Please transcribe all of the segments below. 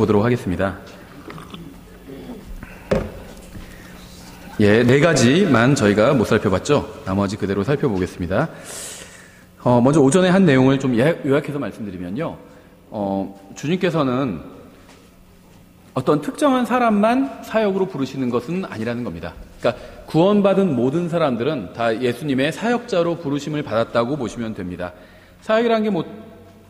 살펴보도록 하겠습니다. 네 가지만 저희가 못 살펴봤죠. 나머지 그대로 살펴보겠습니다. 먼저 오전에 한 내용을 좀 요약해서 말씀드리면요. 주님께서는 어떤 특정한 사람만 사역으로 부르시는 것은 아니라는 겁니다. 그러니까 구원받은 모든 사람들은 다 예수님의 사역자로 부르심을 받았다고 보시면 됩니다. 사역이라는 게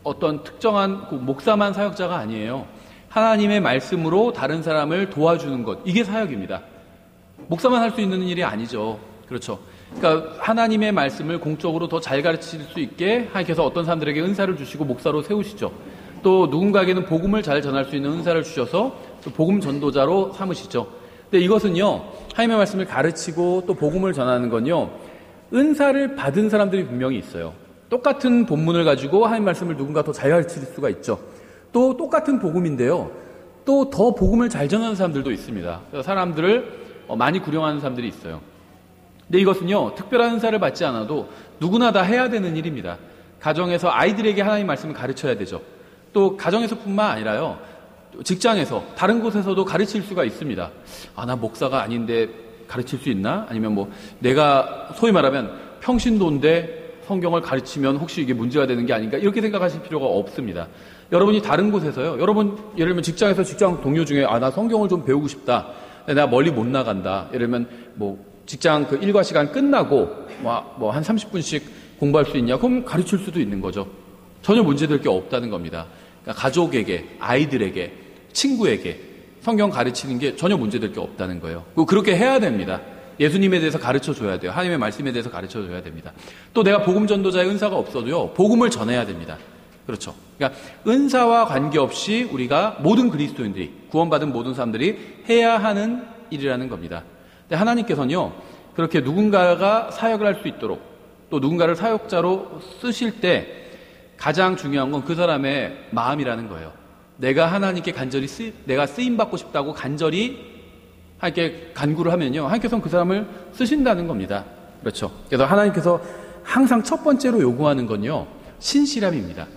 어떤 특정한 목사만 사역자가 아니에요. 하나님의 말씀으로 다른 사람을 도와주는 것, 이게 사역입니다. 목사만 할 수 있는 일이 아니죠. 그렇죠. 그러니까 하나님의 말씀을 공적으로 더 잘 가르칠 수 있게 하나님께서 어떤 사람들에게 은사를 주시고 목사로 세우시죠. 또 누군가에게는 복음을 잘 전할 수 있는 은사를 주셔서 복음 전도자로 삼으시죠. 근데 이것은요, 하나님의 말씀을 가르치고 또 복음을 전하는 건요, 은사를 받은 사람들이 분명히 있어요. 똑같은 본문을 가지고 하나님 말씀을 누군가 더 잘 가르칠 수가 있죠. 또 똑같은 복음인데요, 또 더 복음을 잘 전하는 사람들도 있습니다. 사람들을 많이 구령하는 사람들이 있어요. 근데 이것은요, 특별한 은사를 받지 않아도 누구나 다 해야 되는 일입니다. 가정에서 아이들에게 하나님 말씀을 가르쳐야 되죠. 또 가정에서뿐만 아니라요, 직장에서 다른 곳에서도 가르칠 수가 있습니다. 나 목사가 아닌데 가르칠 수 있나? 아니면 내가 소위 말하면 평신도인데 성경을 가르치면 혹시 이게 문제가 되는 게 아닌가? 이렇게 생각하실 필요가 없습니다. 여러분이 다른 곳에서요, 여러분 예를 들면 직장에서 직장 동료 중에 나 성경을 좀 배우고 싶다. 내가 멀리 못 나간다. 예를 들면 직장 그 일과 시간 끝나고 한 30분씩 공부할 수 있냐? 그럼 가르칠 수도 있는 거죠. 전혀 문제될 게 없다는 겁니다. 그러니까 가족에게, 아이들에게, 친구에게 성경 가르치는 게 전혀 문제될 게 없다는 거예요. 그렇게 해야 됩니다. 예수님에 대해서 가르쳐줘야 돼요. 하나님의 말씀에 대해서 가르쳐줘야 됩니다. 또 내가 복음 전도자의 은사가 없어도요, 복음을 전해야 됩니다. 그렇죠. 그러니까 은사와 관계없이 우리가 모든 그리스도인들이, 구원받은 모든 사람들이 해야 하는 일이라는 겁니다. 근데 하나님께서는요, 그렇게 누군가가 사역을 할 수 있도록 또 누군가를 사역자로 쓰실 때 가장 중요한 건 그 사람의 마음이라는 거예요. 내가 하나님께 간절히 내가 쓰임받고 싶다고 간절히 하나님께 간구를 하면요, 하나님께서는 그 사람을 쓰신다는 겁니다. 그렇죠. 그래서 하나님께서 항상 첫 번째로 요구하는 건요, 신실함입니다.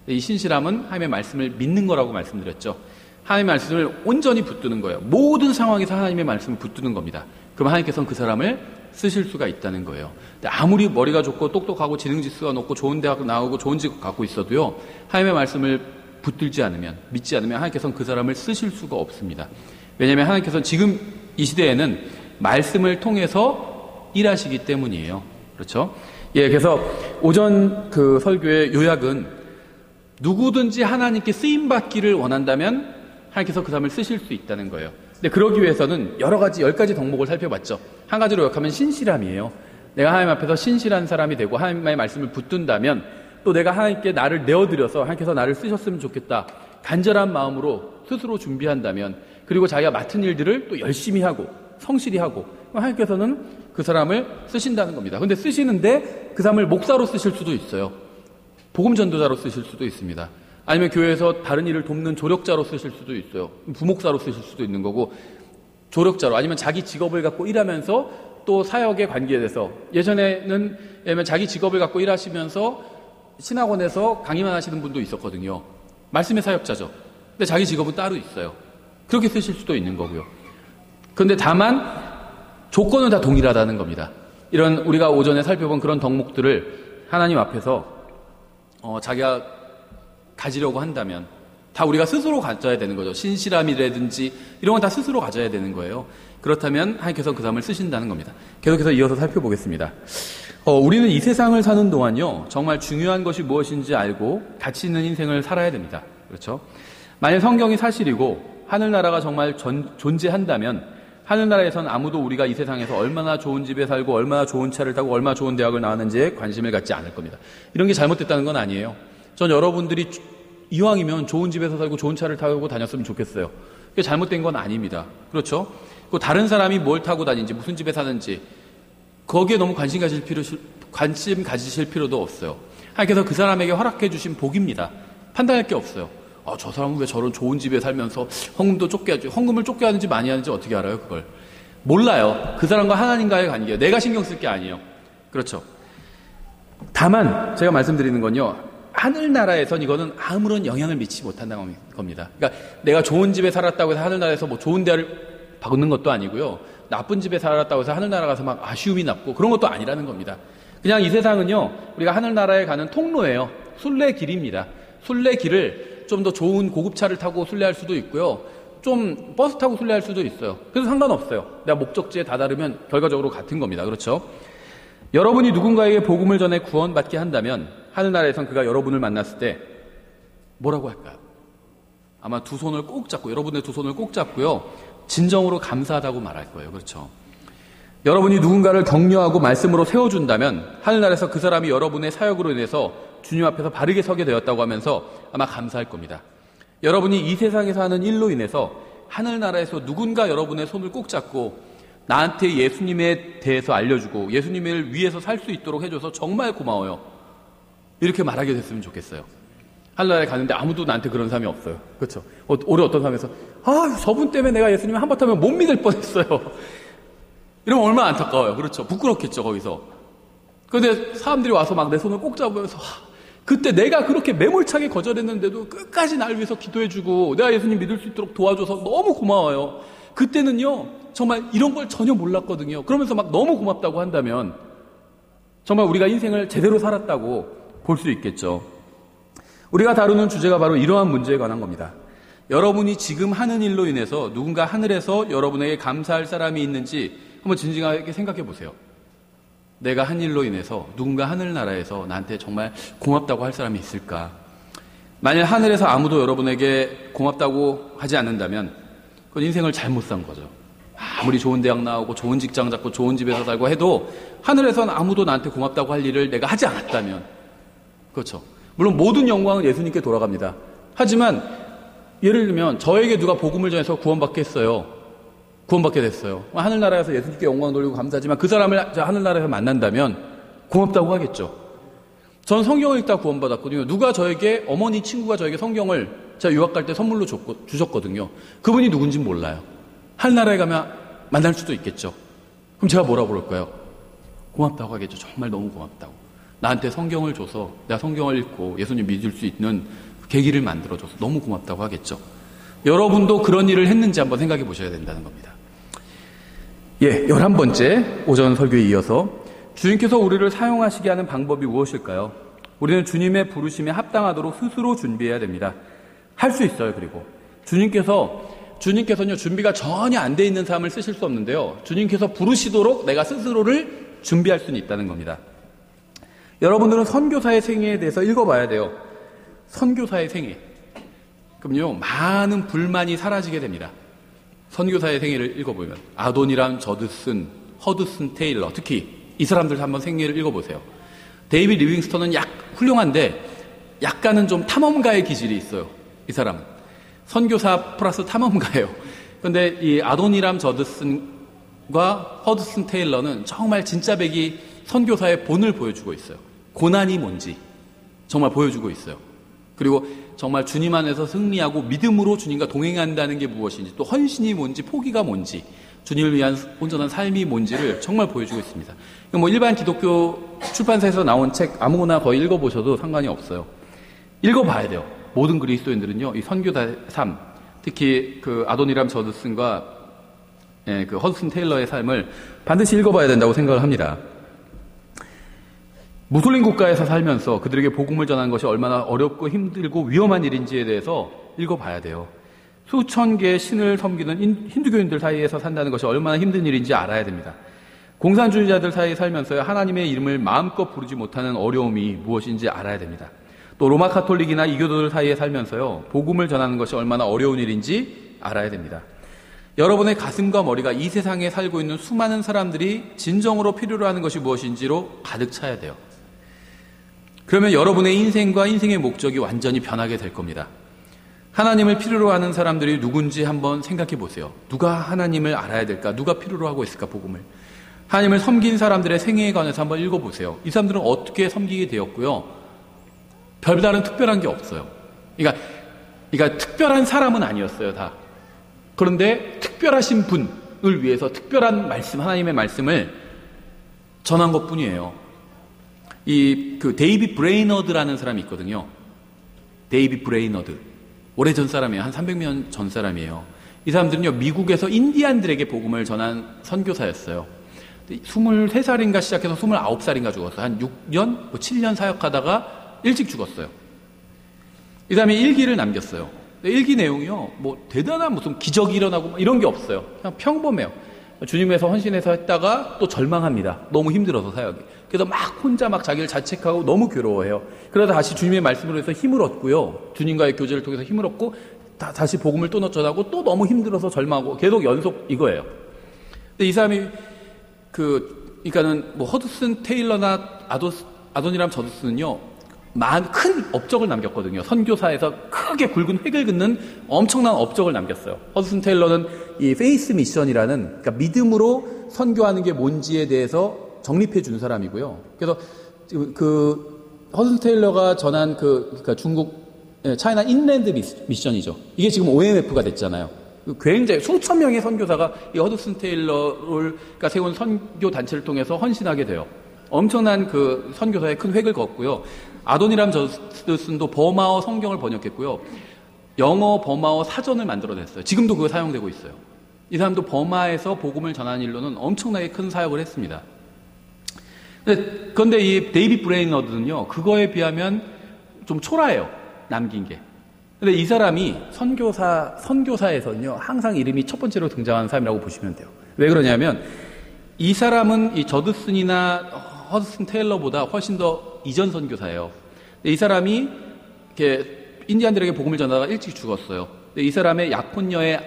이 신실함은 하나님의 말씀을 믿는 거라고 말씀드렸죠. 하나님의 말씀을 온전히 붙드는 거예요. 모든 상황에서 하나님의 말씀을 붙드는 겁니다. 그럼 하나님께서는 그 사람을 쓰실 수가 있다는 거예요. 근데 아무리 머리가 좋고 똑똑하고 지능지수가 높고 좋은 대학 나오고 좋은 직업 갖고 있어도요, 하나님의 말씀을 붙들지 않으면, 믿지 않으면 하나님께서는 그 사람을 쓰실 수가 없습니다. 왜냐하면 하나님께서는 지금 이 시대에는 말씀을 통해서 일하시기 때문이에요. 그렇죠? 그래서 오전 그 설교의 요약은 누구든지 하나님께 쓰임받기를 원한다면 하나님께서 그 사람을 쓰실 수 있다는 거예요. 근데 그러기 위해서는 여러 가지, 10가지 덕목을 살펴봤죠. 한 가지로 요약하면 신실함이에요. 내가 하나님 앞에서 신실한 사람이 되고 하나님의 말씀을 붙든다면, 또 내가 하나님께 나를 내어드려서 하나님께서 나를 쓰셨으면 좋겠다, 간절한 마음으로 스스로 준비한다면, 그리고 자기가 맡은 일들을 또 열심히 하고 성실히 하고, 하나님께서는 그 사람을 쓰신다는 겁니다. 근데 쓰시는데 그 사람을 목사로 쓰실 수도 있어요. 복음 전도자로 쓰실 수도 있습니다. 아니면 교회에서 다른 일을 돕는 조력자로 쓰실 수도 있어요. 부목사로 쓰실 수도 있는 거고, 조력자로, 아니면 자기 직업을 갖고 일하면서 또 사역에 관계돼서, 예전에는 자기 직업을 갖고 일하시면서 신학원에서 강의만 하시는 분도 있었거든요. 말씀의 사역자죠. 근데 자기 직업은 따로 있어요. 그렇게 쓰실 수도 있는 거고요. 그런데 다만 조건은 다 동일하다는 겁니다. 이런 우리가 오전에 살펴본 그런 덕목들을 하나님 앞에서 자기가 가지려고 한다면 다 우리가 스스로 가져야 되는 거죠. 신실함이라든지 이런 건 다 스스로 가져야 되는 거예요. 그렇다면 하나님께서 그 사람을 쓰신다는 겁니다. 계속해서 이어서 살펴보겠습니다. 우리는 이 세상을 사는 동안요, 정말 중요한 것이 무엇인지 알고 가치 있는 인생을 살아야 됩니다. 그렇죠? 만약 성경이 사실이고 하늘나라가 정말 존재한다면, 하늘나라에서는 아무도 우리가 이 세상에서 얼마나 좋은 집에 살고 얼마나 좋은 차를 타고 얼마나 좋은 대학을 나왔는지에 관심을 갖지 않을 겁니다. 이런 게 잘못됐다는 건 아니에요. 전 여러분들이 이왕이면 좋은 집에서 살고 좋은 차를 타고 다녔으면 좋겠어요. 그게 잘못된 건 아닙니다. 그렇죠? 다른 사람이 뭘 타고 다니는지, 무슨 집에 사는지, 거기에 너무 관심 가지실 필요도 없어요. 하나님께서 그 사람에게 허락해 주신 복입니다. 판단할 게 없어요. 저 사람은 왜 저런 좋은 집에 살면서 헌금도 쫓게 하지? 헌금을 쫓게 하는지 많이 하는지 어떻게 알아요, 그걸? 몰라요. 그 사람과 하나님과의 관계예요. 내가 신경 쓸 게 아니에요. 그렇죠? 다만 제가 말씀드리는 건요, 하늘나라에선 이거는 아무런 영향을 미치지 못한다는 겁니다. 그러니까 내가 좋은 집에 살았다고 해서 하늘나라에서 뭐 좋은 대를 받는 것도 아니고요. 나쁜 집에 살았다고 해서 하늘나라 가서 막 아쉬움이 남고 그런 것도 아니라는 겁니다. 그냥 이 세상은요, 우리가 하늘나라에 가는 통로예요. 순례길입니다. 순례길을 좀 더 좋은 고급차를 타고 순례할 수도 있고요. 좀 버스 타고 순례할 수도 있어요. 그래서 상관없어요. 내가 목적지에 다다르면 결과적으로 같은 겁니다. 그렇죠? 여러분이 누군가에게 복음을 전해 구원받게 한다면 하늘나라에선 그가 여러분을 만났을 때 뭐라고 할까요? 아마 두 손을 꼭 잡고, 여러분의 두 손을 꼭 잡고요, 진정으로 감사하다고 말할 거예요. 그렇죠? 여러분이 누군가를 격려하고 말씀으로 세워준다면 하늘나라에서 그 사람이 여러분의 사역으로 인해서 주님 앞에서 바르게 서게 되었다고 하면서 아마 감사할 겁니다. 여러분이 이 세상에서 하는 일로 인해서 하늘나라에서 누군가 여러분의 손을 꼭 잡고 나한테 예수님에 대해서 알려주고 예수님을 위해서 살 수 있도록 해줘서 정말 고마워요. 이렇게 말하게 됐으면 좋겠어요. 하늘나라에 가는데 아무도 나한테 그런 사람이 없어요. 그렇죠? 올해 어떤 사람에서 저분 때문에 내가 예수님을 한바탕 못 믿을 뻔했어요. 이러면 얼마나 안타까워요. 그렇죠? 부끄럽겠죠, 거기서. 그런데 사람들이 와서 막 내 손을 꼭 잡으면서 그때 내가 그렇게 매몰차게 거절했는데도 끝까지 날 위해서 기도해주고 내가 예수님 믿을 수 있도록 도와줘서 너무 고마워요. 그때는요, 정말 이런 걸 전혀 몰랐거든요. 그러면서 막 너무 고맙다고 한다면 정말 우리가 인생을 제대로 살았다고 볼 수 있겠죠. 우리가 다루는 주제가 바로 이러한 문제에 관한 겁니다. 여러분이 지금 하는 일로 인해서 누군가 하늘에서 여러분에게 감사할 사람이 있는지 한번 진지하게 생각해 보세요. 내가 한 일로 인해서 누군가 하늘나라에서 나한테 정말 고맙다고 할 사람이 있을까? 만약 하늘에서 아무도 여러분에게 고맙다고 하지 않는다면 그건 인생을 잘못 산 거죠. 아무리 좋은 대학 나오고 좋은 직장 잡고 좋은 집에서 살고 해도 하늘에서는 아무도 나한테 고맙다고 할 일을 내가 하지 않았다면, 그렇죠. 물론 모든 영광은 예수님께 돌아갑니다. 하지만 예를 들면 저에게 누가 복음을 전해서 구원받게 했어요. 구원받게 됐어요. 하늘나라에서 예수님께 영광 돌리고 감사하지만 그 사람을 하늘나라에서 만난다면 고맙다고 하겠죠. 전 성경을 읽다 구원받았거든요. 누가 저에게, 어머니 친구가 저에게 성경을 제가 유학 갈 때 선물로 주셨거든요. 그분이 누군지 몰라요. 하늘나라에 가면 만날 수도 있겠죠. 그럼 제가 뭐라고 그럴까요? 고맙다고 하겠죠. 정말 너무 고맙다고. 나한테 성경을 줘서 내가 성경을 읽고 예수님 믿을 수 있는 계기를 만들어줘서 너무 고맙다고 하겠죠. 여러분도 그런 일을 했는지 한번 생각해 보셔야 된다는 겁니다. 11번째 오전 설교에 이어서 주님께서 우리를 사용하시게 하는 방법이 무엇일까요? 우리는 주님의 부르심에 합당하도록 스스로 준비해야 됩니다. 할 수 있어요. 그리고 주님께서는요, 준비가 전혀 안 돼 있는 사람을 쓰실 수 없는데요, 주님께서 부르시도록 내가 스스로를 준비할 수는 있다는 겁니다. 여러분들은 선교사의 생애에 대해서 읽어봐야 돼요. 선교사의 생애. 그럼요, 많은 불만이 사라지게 됩니다. 선교사의 생애를 읽어보면 아도니람 저드슨, 허드슨 테일러, 특히 이 사람들 한번 생애를 읽어보세요. 데이비드 리빙스턴은 훌륭한데 약간은 좀 탐험가의 기질이 있어요. 이 사람은 선교사 플러스 탐험가예요. 그런데 이 아도니람 저드슨과 허드슨 테일러는 정말 진짜 백이 선교사의 본을 보여주고 있어요. 고난이 뭔지 정말 보여주고 있어요. 그리고 정말 주님 안에서 승리하고 믿음으로 주님과 동행한다는 게 무엇인지, 또 헌신이 뭔지, 포기가 뭔지, 주님을 위한 온전한 삶이 뭔지를 정말 보여주고 있습니다. 일반 기독교 출판사에서 나온 책 아무거나 거의 읽어보셔도 상관이 없어요. 읽어봐야 돼요. 모든 그리스도인들은요, 이 선교사의 삶, 특히 그 아도니람 저드슨과 그 허드슨 테일러의 삶을 반드시 읽어봐야 된다고 생각을 합니다. 무슬림 국가에서 살면서 그들에게 복음을 전하는 것이 얼마나 어렵고 힘들고 위험한 일인지에 대해서 읽어봐야 돼요. 수천 개의 신을 섬기는 힌두교인들 사이에서 산다는 것이 얼마나 힘든 일인지 알아야 됩니다. 공산주의자들 사이에 살면서 하나님의 이름을 마음껏 부르지 못하는 어려움이 무엇인지 알아야 됩니다. 또 로마 카톨릭이나 이교도들 사이에 살면서요, 복음을 전하는 것이 얼마나 어려운 일인지 알아야 됩니다. 여러분의 가슴과 머리가 이 세상에 살고 있는 수많은 사람들이 진정으로 필요로 하는 것이 무엇인지로 가득 차야 돼요. 그러면 여러분의 인생과 인생의 목적이 완전히 변하게 될 겁니다. 하나님을 필요로 하는 사람들이 누군지 한번 생각해 보세요. 누가 하나님을 알아야 될까? 누가 필요로 하고 있을까? 복음을. 하나님을 섬긴 사람들의 생애에 관해서 한번 읽어보세요. 이 사람들은 어떻게 섬기게 되었고요, 별다른 특별한 게 없어요. 그러니까 특별한 사람은 아니었어요, 다. 그런데 특별하신 분을 위해서 특별한 말씀, 하나님의 말씀을 전한 것 뿐이에요. 그 데이비드 브레이너드라는 사람이 있거든요. 데이빗 브레이너드. 오래전 사람이에요. 한 300년 전 사람이에요. 이 사람들은요, 미국에서 인디안들에게 복음을 전한 선교사였어요. 23살인가 시작해서 29살인가 죽었어요. 한 6년, 7년 사역하다가 일찍 죽었어요. 이 사람이 일기를 남겼어요. 일기 내용이요, 뭐 대단한 무슨 기적이 일어나고 이런 게 없어요. 그냥 평범해요. 주님에서 헌신해서 했다가 또 절망합니다. 너무 힘들어서 사역이. 그래서 막 혼자 막 자기를 자책하고 너무 괴로워해요. 그러다 다시 주님의 말씀으로 해서 힘을 얻고요. 주님과의 교제를 통해서 힘을 얻고 다시 복음을 또 전하고 또 너무 힘들어서 절망하고 계속 연속 이거예요. 근데 이 사람이 그러니까는 뭐 허드슨 테일러나 아도니람 저드슨은요, 큰 업적을 남겼거든요. 선교사에서 크게 굵은 획을 긋는 엄청난 업적을 남겼어요. 허드슨 테일러는 이 페이스 미션이라는, 그러니까 믿음으로 선교하는 게 뭔지에 대해서 정립해 준 사람이고요. 그래서 그 허드슨 테일러가 전한 그러니까 중국 차이나 인랜드 미션이죠. 이게 지금 OMF가 됐잖아요. 굉장히 수천 명의 선교사가 이 허드슨 테일러가 세운 선교 단체를 통해서 헌신하게 돼요. 엄청난 그 선교사의 큰 획을 걷고요. 아도니람 저드슨도 버마어 성경을 번역했고요. 영어 버마어 사전을 만들어냈어요. 지금도 그거 사용되고 있어요. 이 사람도 버마에서 복음을 전하는 일로는 엄청나게 큰 사역을 했습니다. 그런데 이 데이빗 브레이너드는요, 그거에 비하면 좀 초라해요. 남긴 게. 근데 이 사람이 선교사에서는요, 항상 이름이 첫 번째로 등장하는 사람이라고 보시면 돼요. 왜 그러냐면, 이 사람은 이 저드슨이나 허드슨 테일러보다 훨씬 더 이전 선교사예요. 근데 이 사람이 이렇게 인디안들에게 복음을 전하다가 일찍 죽었어요. 근데 이 사람의 약혼녀의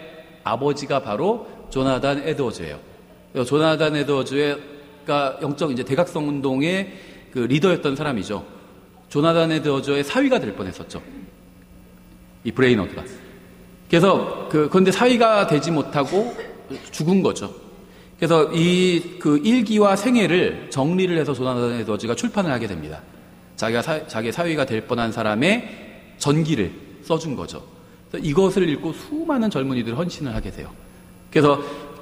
아버지가 바로 조나단 에드워즈예요. 조나단 에드워즈가 영적 이제 대각성 운동의 그 리더였던 사람이죠. 조나단 에드워즈의 사위가 될 뻔했었죠. 이 브레이너드가. 그래서 그런데 사위가 되지 못하고 죽은 거죠. 그래서 그 일기와 생애를 정리를 해서 조나단 에드워즈가 출판을 하게 됩니다. 자기의 사위가 될 뻔한 사람의 전기를 써준 거죠. 그래서 이것을 읽고 수많은 젊은이들이 헌신을 하게 돼요. 그래서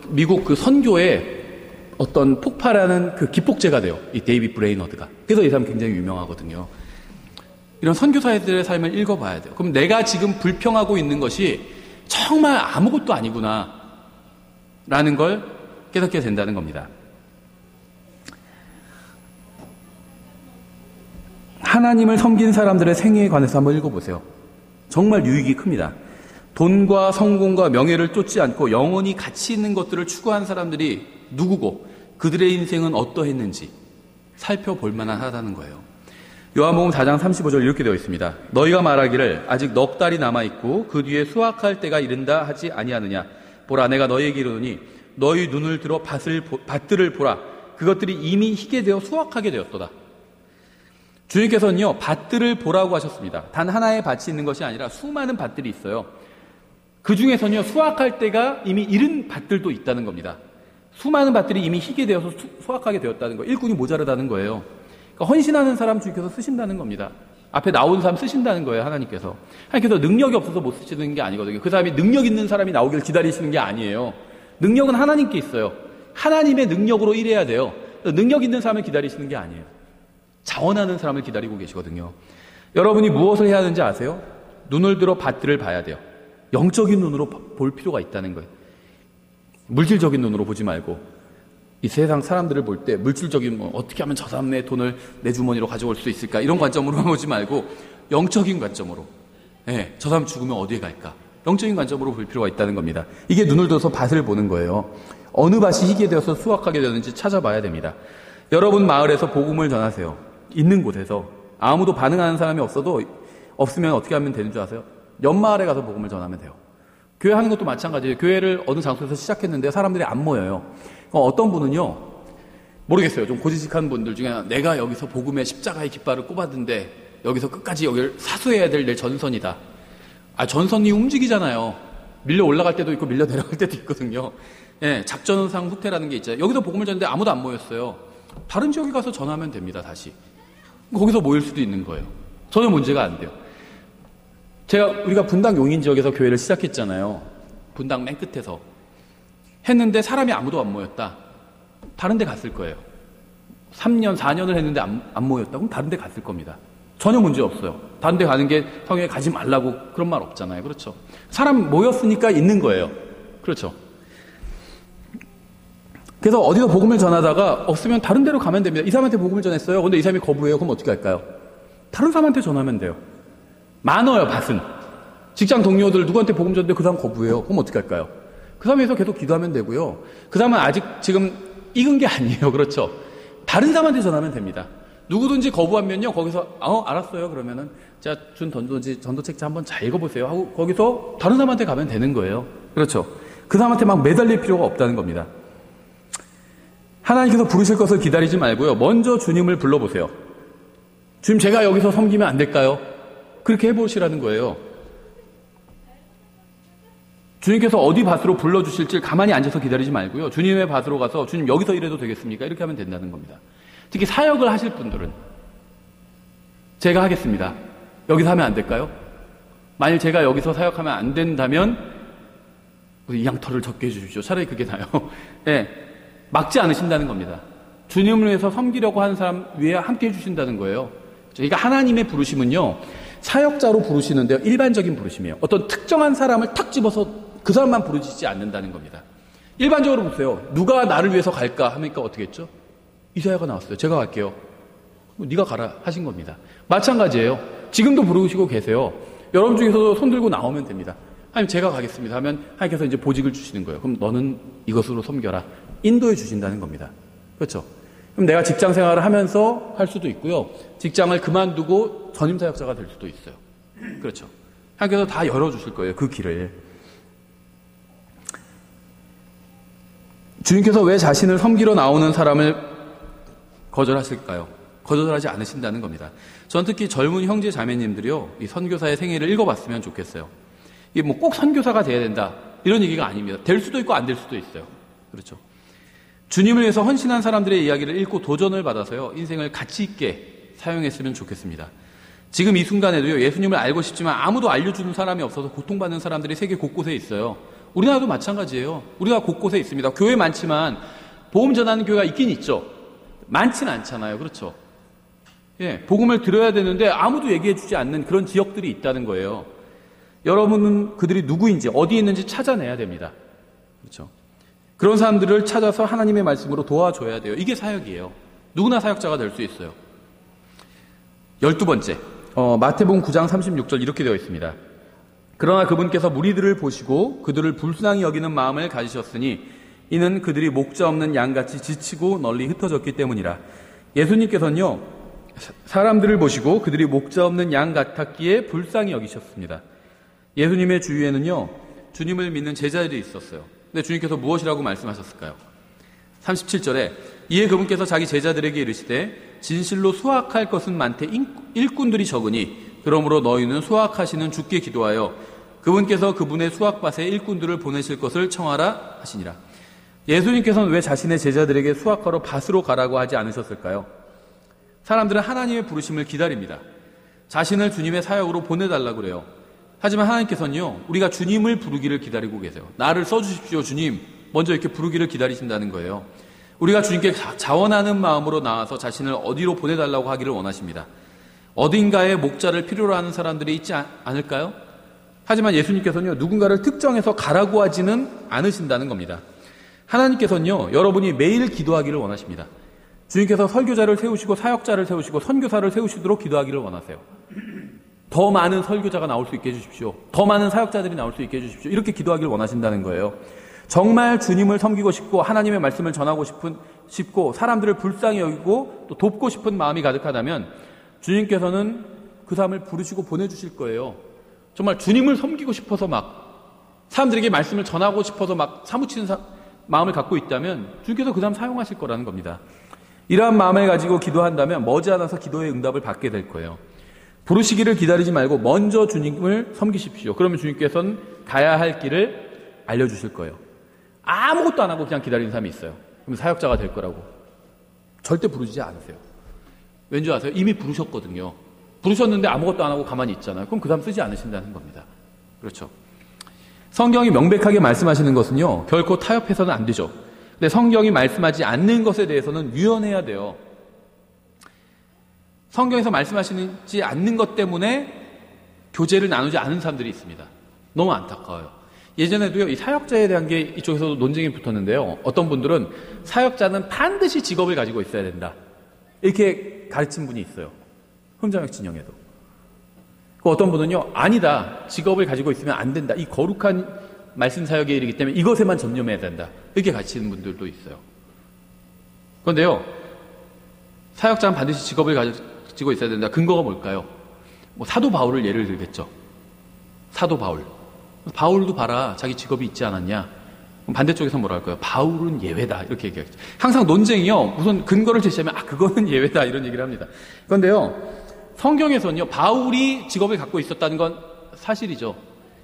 미국 그 선교에 어떤 폭발하는 그 기폭제가 돼요. 이 데이빗 브레이너드가. 그래서 이 사람 굉장히 유명하거든요. 이런 선교사들의 삶을 읽어봐야 돼요. 그럼 내가 지금 불평하고 있는 것이 정말 아무것도 아니구나 라는 걸 깨닫게 된다는 겁니다. 하나님을 섬긴 사람들의 생애에 관해서 한번 읽어보세요. 정말 유익이 큽니다. 돈과 성공과 명예를 쫓지 않고 영원히 가치 있는 것들을 추구한 사람들이 누구고 그들의 인생은 어떠했는지 살펴볼 만하다는 거예요. 요한복음 4장 35절 이렇게 되어 있습니다. 너희가 말하기를 아직 넉 달이 남아있고 그 뒤에 수확할 때가 이른다 하지 아니하느냐. 보라, 내가 너희에게 이르노니 너희 눈을 들어 밭들을 보라. 그것들이 이미 희게 되어 수확하게 되었도다. 주님께서는요, 밭들을 보라고 하셨습니다. 단 하나의 밭이 있는 것이 아니라 수많은 밭들이 있어요. 그 중에서는요, 수확할 때가 이미 이른 밭들도 있다는 겁니다. 수많은 밭들이 이미 희게 되어서 수확하게 되었다는 거예요. 일꾼이 모자르다는 거예요. 그러니까 헌신하는 사람 주님께서 쓰신다는 겁니다. 앞에 나온 사람 쓰신다는 거예요, 하나님께서. 하나님께서 능력이 없어서 못 쓰시는 게 아니거든요. 그 사람이 능력 있는 사람이 나오길 기다리시는 게 아니에요. 능력은 하나님께 있어요. 하나님의 능력으로 일해야 돼요. 능력 있는 사람을 기다리시는 게 아니에요. 자원하는 사람을 기다리고 계시거든요. 여러분이 무엇을 해야 하는지 아세요? 눈을 들어 밭들을 봐야 돼요. 영적인 눈으로 볼 필요가 있다는 거예요. 물질적인 눈으로 보지 말고 이 세상 사람들을 볼 때 물질적인 어떻게 하면 저 사람의 돈을 내 주머니로 가져올 수 있을까 이런 관점으로 보지 말고 영적인 관점으로 저 사람 죽으면 어디에 갈까? 영적인 관점으로 볼 필요가 있다는 겁니다. 이게 눈을 들어서 밭을 보는 거예요. 어느 밭이 희게 되어서 수확하게 되는지 찾아봐야 됩니다. 여러분 마을에서 복음을 전하세요. 있는 곳에서 아무도 반응하는 사람이 없으면 어떻게 하면 되는 줄 아세요? 옆마을에 가서 복음을 전하면 돼요. 교회 하는 것도 마찬가지예요. 교회를 어느 장소에서 시작했는데 사람들이 안 모여요. 어떤 분은요, 모르겠어요. 좀 고지식한 분들 중에 내가 여기서 복음의 십자가의 깃발을 꼽았는데 여기서 끝까지 여기를 사수해야 될 내 전선이다. 전선이 움직이잖아요. 밀려 올라갈 때도 있고 밀려 내려갈 때도 있거든요. 작전상 후퇴라는 게 있잖아요. 여기서 복음을 전했는데 아무도 안 모였어요. 다른 지역에 가서 전하면 됩니다, 다시. 거기서 모일 수도 있는 거예요. 전혀 문제가 안 돼요. 우리가 분당 용인 지역에서 교회를 시작했잖아요. 분당 맨 끝에서. 했는데 사람이 아무도 안 모였다. 다른 데 갔을 거예요. 3년, 4년을 했는데 안 모였다. 그럼 다른 데 갔을 겁니다. 전혀 문제 없어요. 다른 데 가는 게 성경에 가지 말라고 그런 말 없잖아요. 그렇죠? 사람 모였으니까 있는 거예요. 그렇죠? 그래서 어디서 복음을 전하다가 없으면 다른 데로 가면 됩니다. 이 사람한테 복음을 전했어요. 근데 이 사람이 거부해요. 그럼 어떻게 할까요? 다른 사람한테 전하면 돼요. 많아요, 밭은. 직장 동료들 누구한테 복음 전했는데 그 사람 거부해요. 그럼 어떻게 할까요? 그 사람에서 계속 기도하면 되고요. 그 사람은 아직 지금 익은 게 아니에요. 그렇죠? 다른 사람한테 전하면 됩니다. 누구든지 거부하면요, 거기서, 알았어요. 그러면은, 제가 준 전도책자 한번 잘 읽어보세요. 하고, 거기서 다른 사람한테 가면 되는 거예요. 그렇죠? 그 사람한테 막 매달릴 필요가 없다는 겁니다. 하나님께서 부르실 것을 기다리지 말고요. 먼저 주님을 불러보세요. 주님, 제가 여기서 섬기면 안 될까요? 그렇게 해보시라는 거예요. 주님께서 어디 밭으로 불러주실지 가만히 앉아서 기다리지 말고요. 주님의 밭으로 가서 주님 여기서 일해도 되겠습니까? 이렇게 하면 된다는 겁니다. 특히 사역을 하실 분들은 제가 하겠습니다. 여기서 하면 안 될까요? 만일 제가 여기서 사역하면 안 된다면 이 양털을 적게 해주십시오. 차라리 그게 나아요. 네, 막지 않으신다는 겁니다. 주님을 위해서 섬기려고 하는 사람 위에 함께 해주신다는 거예요. 그러니까 하나님의 부르심은요, 사역자로 부르시는데요, 일반적인 부르심이에요. 어떤 특정한 사람을 탁 집어서 그 사람만 부르시지 않는다는 겁니다. 일반적으로 보세요. 누가 나를 위해서 갈까 하니까 어떻게 했죠? 이사야가 나왔어요. 제가 갈게요. 네가 가라 하신 겁니다. 마찬가지예요. 지금도 부르시고 계세요. 여러분 중에서도 손 들고 나오면 됩니다. 하나님 제가 가겠습니다 하면 하나님께서 이제 보직을 주시는 거예요. 그럼 너는 이것으로 섬겨라. 인도해 주신다는 겁니다. 그렇죠? 그럼 내가 직장 생활을 하면서 할 수도 있고요. 직장을 그만두고 전임 사역자가 될 수도 있어요. 그렇죠? 하나님께서 다 열어주실 거예요. 그 길을. 주님께서 왜 자신을 섬기러 나오는 사람을 거절하실까요? 거절하지 않으신다는 겁니다. 전 특히 젊은 형제 자매님들이요, 이 선교사의 생애를 읽어봤으면 좋겠어요. 이게 뭐 꼭 선교사가 돼야 된다 이런 얘기가 아닙니다. 될 수도 있고 안 될 수도 있어요. 그렇죠? 주님을 위해서 헌신한 사람들의 이야기를 읽고 도전을 받아서요, 인생을 가치 있게 사용했으면 좋겠습니다. 지금 이 순간에도요, 예수님을 알고 싶지만 아무도 알려주는 사람이 없어서 고통받는 사람들이 세계 곳곳에 있어요. 우리나라도 마찬가지예요. 우리나라 곳곳에 있습니다. 교회 많지만 복음 전하는 교회가 있긴 있죠. 많지는 않잖아요. 그렇죠? 예, 복음을 들어야 되는데 아무도 얘기해주지 않는 그런 지역들이 있다는 거예요. 여러분은 그들이 누구인지 어디에 있는지 찾아내야 됩니다. 그렇죠? 그런 사람들을 찾아서 하나님의 말씀으로 도와줘야 돼요. 이게 사역이에요. 누구나 사역자가 될 수 있어요. 12번째, 마태복음 9장 36절 이렇게 되어 있습니다. 그러나 그분께서 무리들을 보시고 그들을 불쌍히 여기는 마음을 가지셨으니 이는 그들이 목자 없는 양같이 지치고 널리 흩어졌기 때문이라. 예수님께서는요, 사람들을 보시고 그들이 목자 없는 양 같았기에 불쌍히 여기셨습니다. 예수님의 주위에는요, 주님을 믿는 제자들이 있었어요. 근데 주님께서 무엇이라고 말씀하셨을까요? 37절에 이에 그분께서 자기 제자들에게 이르시되 진실로 수확할 것은 많되 일꾼들이 적으니 그러므로 너희는 수확하시는 주께 기도하여 그분께서 그분의 수확밭에 일꾼들을 보내실 것을 청하라 하시니라. 예수님께서는 왜 자신의 제자들에게 수확하러 밭으로 가라고 하지 않으셨을까요? 사람들은 하나님의 부르심을 기다립니다. 자신을 주님의 사역으로 보내달라고 그래요. 하지만 하나님께서는요, 우리가 주님을 부르기를 기다리고 계세요. 나를 써주십시오 주님, 먼저 이렇게 부르기를 기다리신다는 거예요. 우리가 주님께 자원하는 마음으로 나와서 자신을 어디로 보내달라고 하기를 원하십니다. 어딘가에 목자를 필요로 하는 사람들이 있지 않을까요? 하지만 예수님께서는요, 누군가를 특정해서 가라고 하지는 않으신다는 겁니다. 하나님께서는요, 여러분이 매일 기도하기를 원하십니다. 주님께서 설교자를 세우시고 사역자를 세우시고 선교사를 세우시도록 기도하기를 원하세요. 더 많은 설교자가 나올 수 있게 해주십시오. 더 많은 사역자들이 나올 수 있게 해주십시오. 이렇게 기도하기를 원하신다는 거예요. 정말 주님을 섬기고 싶고 하나님의 말씀을 전하고 싶고 사람들을 불쌍히 여기고 또 돕고 싶은 마음이 가득하다면 주님께서는 그 사람을 부르시고 보내주실 거예요. 정말 주님을 섬기고 싶어서 막 사람들에게 말씀을 전하고 싶어서 막 사무치는 마음을 갖고 있다면 주님께서 그 사람 사용하실 거라는 겁니다. 이러한 마음을 가지고 기도한다면 머지않아서 기도의 응답을 받게 될 거예요. 부르시기를 기다리지 말고 먼저 주님을 섬기십시오. 그러면 주님께서는 가야 할 길을 알려주실 거예요. 아무것도 안 하고 그냥 기다리는 사람이 있어요. 그럼 사역자가 될 거라고. 절대 부르지 않으세요. 왠지 아세요? 이미 부르셨거든요. 부르셨는데 아무것도 안 하고 가만히 있잖아요. 그럼 그 사람 쓰지 않으신다는 겁니다. 그렇죠? 성경이 명백하게 말씀하시는 것은요, 결코 타협해서는 안 되죠. 근데 성경이 말씀하지 않는 것에 대해서는 유연해야 돼요. 성경에서 말씀하시지 않는 것 때문에 교제를 나누지 않은 사람들이 있습니다. 너무 안타까워요. 예전에도요, 이 사역자에 대한 게 이쪽에서도 논쟁이 붙었는데요. 어떤 분들은 사역자는 반드시 직업을 가지고 있어야 된다, 이렇게 가르친 분이 있어요. 흠정역 진영에도. 어떤 분은요, 아니다, 직업을 가지고 있으면 안 된다, 이 거룩한 말씀 사역의 일이기 때문에 이것에만 전념해야 된다, 이렇게 가르치는 분들도 있어요. 그런데요, 사역자는 반드시 직업을 가지고 있어야 된다. 근거가 뭘까요? 뭐 사도 바울을 예를 들겠죠. 사도 바울도 봐라, 자기 직업이 있지 않았냐. 그럼 반대쪽에서 뭐라 할까요? 바울은 예외다, 이렇게 얘기하겠죠. 항상 논쟁이요, 우선 근거를 제시하면 그거는 예외다, 이런 얘기를 합니다. 그런데요, 성경에서는요, 바울이 직업을 갖고 있었다는 건 사실이죠.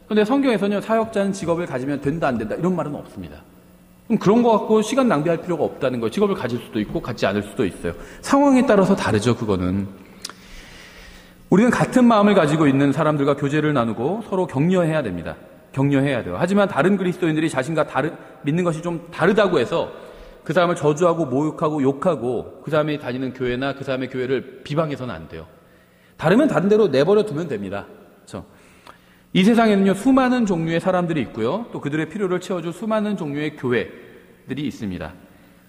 그런데 성경에서는요, 사역자는 직업을 가지면 된다, 안 된다, 이런 말은 없습니다. 그럼 그런 거 갖고 시간 낭비할 필요가 없다는 거예요. 직업을 가질 수도 있고 갖지 않을 수도 있어요. 상황에 따라서 다르죠, 그거는. 우리는 같은 마음을 가지고 있는 사람들과 교제를 나누고 서로 격려해야 됩니다. 격려해야 돼요. 하지만 다른 그리스도인들이 자신과 믿는 것이 좀 다르다고 해서 그 사람을 저주하고 모욕하고 욕하고 그 사람이 다니는 교회나 그 사람의 교회를 비방해서는 안 돼요. 다르면 다른 대로 내버려 두면 됩니다. 그렇죠? 이 세상에는요, 수많은 종류의 사람들이 있고요, 또 그들의 필요를 채워줄 수많은 종류의 교회들이 있습니다.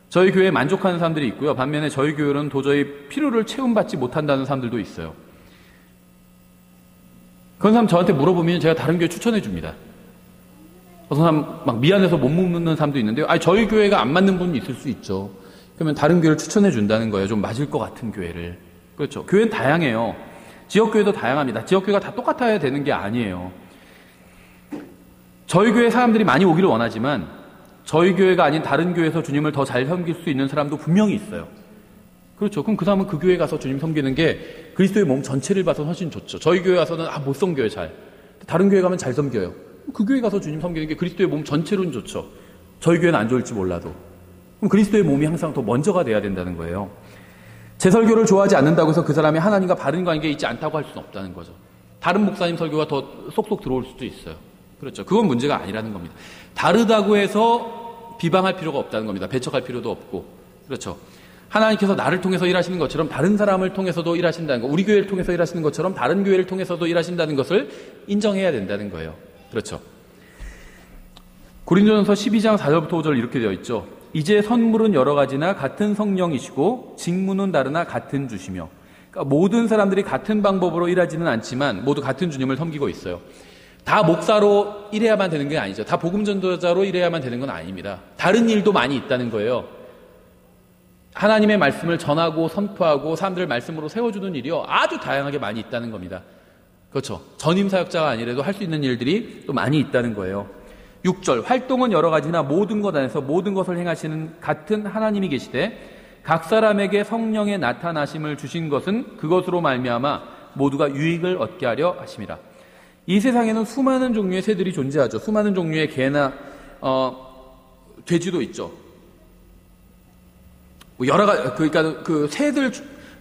저희 교회에 만족하는 사람들이 있고요, 반면에 저희 교회는 도저히 필요를 채움받지 못한다는 사람들도 있어요. 그런 사람 저한테 물어보면 제가 다른 교회 추천해 줍니다. 어떤 사람 막 미안해서 못 묻는 사람도 있는데요, 저희 교회가 안 맞는 분이 있을 수 있죠. 그러면 다른 교회를 추천해 준다는 거예요. 좀 맞을 것 같은 교회를. 그렇죠. 교회는 다양해요. 지역교회도 다양합니다. 지역교회가 다 똑같아야 되는 게 아니에요. 저희 교회 사람들이 많이 오기를 원하지만 저희 교회가 아닌 다른 교회에서 주님을 더 잘 섬길 수 있는 사람도 분명히 있어요. 그렇죠. 그럼 그 사람은 그 교회 가서 주님 섬기는 게 그리스도의 몸 전체를 봐서 훨씬 좋죠. 저희 교회 가서는 못 섬겨요, 잘. 다른 교회 가면 잘 섬겨요. 그 교회 가서 주님 섬기는 게 그리스도의 몸 전체로는 좋죠. 저희 교회는 안 좋을지 몰라도. 그럼 그리스도의 몸이 항상 더 먼저가 돼야 된다는 거예요. 제 설교를 좋아하지 않는다고 해서 그 사람이 하나님과 바른 관계에 있지 않다고 할 수는 없다는 거죠. 다른 목사님 설교가 더 쏙쏙 들어올 수도 있어요. 그렇죠. 그건 문제가 아니라는 겁니다. 다르다고 해서 비방할 필요가 없다는 겁니다. 배척할 필요도 없고. 그렇죠. 하나님께서 나를 통해서 일하시는 것처럼 다른 사람을 통해서도 일하신다는 거, 우리 교회를 통해서 일하시는 것처럼 다른 교회를 통해서도 일하신다는 것을 인정해야 된다는 거예요. 그렇죠. 고린도전서 12장 4절부터 5절 이렇게 되어 있죠. 이제 선물은 여러 가지나 같은 성령이시고 직무는 다르나 같은 주시며. 그러니까 모든 사람들이 같은 방법으로 일하지는 않지만 모두 같은 주님을 섬기고 있어요. 다 목사로 일해야만 되는 게 아니죠. 다 복음전도자로 일해야만 되는 건 아닙니다. 다른 일도 많이 있다는 거예요. 하나님의 말씀을 전하고 선포하고 사람들을 말씀으로 세워주는 일이요, 아주 다양하게 많이 있다는 겁니다. 그렇죠. 전임 사역자가 아니라도 할 수 있는 일들이 또 많이 있다는 거예요. 6절, 활동은 여러 가지나 모든 것 안에서 모든 것을 행하시는 같은 하나님이 계시되 각 사람에게 성령의 나타나심을 주신 것은 그것으로 말미암아 모두가 유익을 얻게 하려 하심이라. 이 세상에는 수많은 종류의 새들이 존재하죠. 수많은 종류의 개나 돼지도 있죠. 여러 가지, 그러니까 그 새들,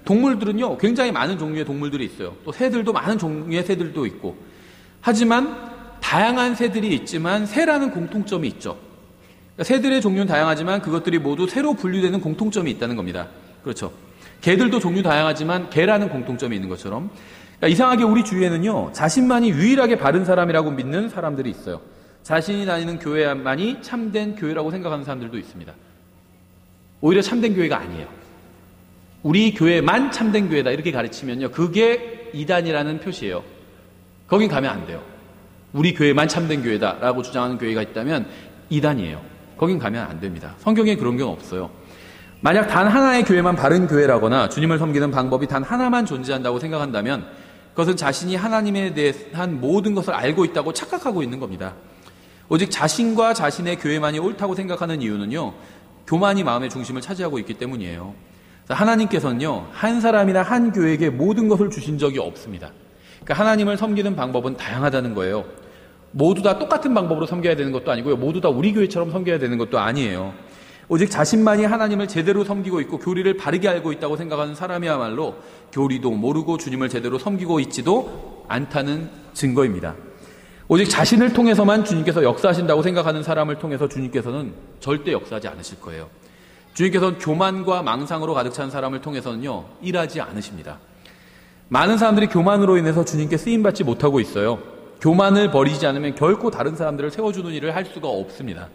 동물들은요, 굉장히 많은 종류의 동물들이 있어요. 또 새들도 많은 종류의 새들도 있고. 하지만 다양한 새들이 있지만 새라는 공통점이 있죠. 그러니까 새들의 종류는 다양하지만 그것들이 모두 새로 분류되는 공통점이 있다는 겁니다. 그렇죠. 개들도 종류 다양하지만 개라는 공통점이 있는 것처럼. 그러니까 이상하게 우리 주위에는요, 자신만이 유일하게 바른 사람이라고 믿는 사람들이 있어요. 자신이 다니는 교회만이 참된 교회라고 생각하는 사람들도 있습니다. 오히려 참된 교회가 아니에요. 우리 교회만 참된 교회다 이렇게 가르치면요, 그게 이단이라는 표시예요. 거긴 가면 안 돼요. 우리 교회만 참된 교회다라고 주장하는 교회가 있다면 이단이에요. 거긴 가면 안 됩니다. 성경에 그런 경우 없어요. 만약 단 하나의 교회만 바른 교회라거나 주님을 섬기는 방법이 단 하나만 존재한다고 생각한다면 그것은 자신이 하나님에 대한 모든 것을 알고 있다고 착각하고 있는 겁니다. 오직 자신과 자신의 교회만이 옳다고 생각하는 이유는요, 교만이 마음의 중심을 차지하고 있기 때문이에요. 하나님께서는요, 한 사람이나 한 교회에게 모든 것을 주신 적이 없습니다. 그러니까 하나님을 섬기는 방법은 다양하다는 거예요. 모두 다 똑같은 방법으로 섬겨야 되는 것도 아니고요, 모두 다 우리 교회처럼 섬겨야 되는 것도 아니에요. 오직 자신만이 하나님을 제대로 섬기고 있고 교리를 바르게 알고 있다고 생각하는 사람이야말로 교리도 모르고 주님을 제대로 섬기고 있지도 않다는 증거입니다. 오직 자신을 통해서만 주님께서 역사하신다고 생각하는 사람을 통해서 주님께서는 절대 역사하지 않으실 거예요. 주님께서는 교만과 망상으로 가득 찬 사람을 통해서는요, 일하지 않으십니다. 많은 사람들이 교만으로 인해서 주님께 쓰임받지 못하고 있어요. 교만을 버리지 않으면 결코 다른 사람들을 세워주는 일을 할 수가 없습니다.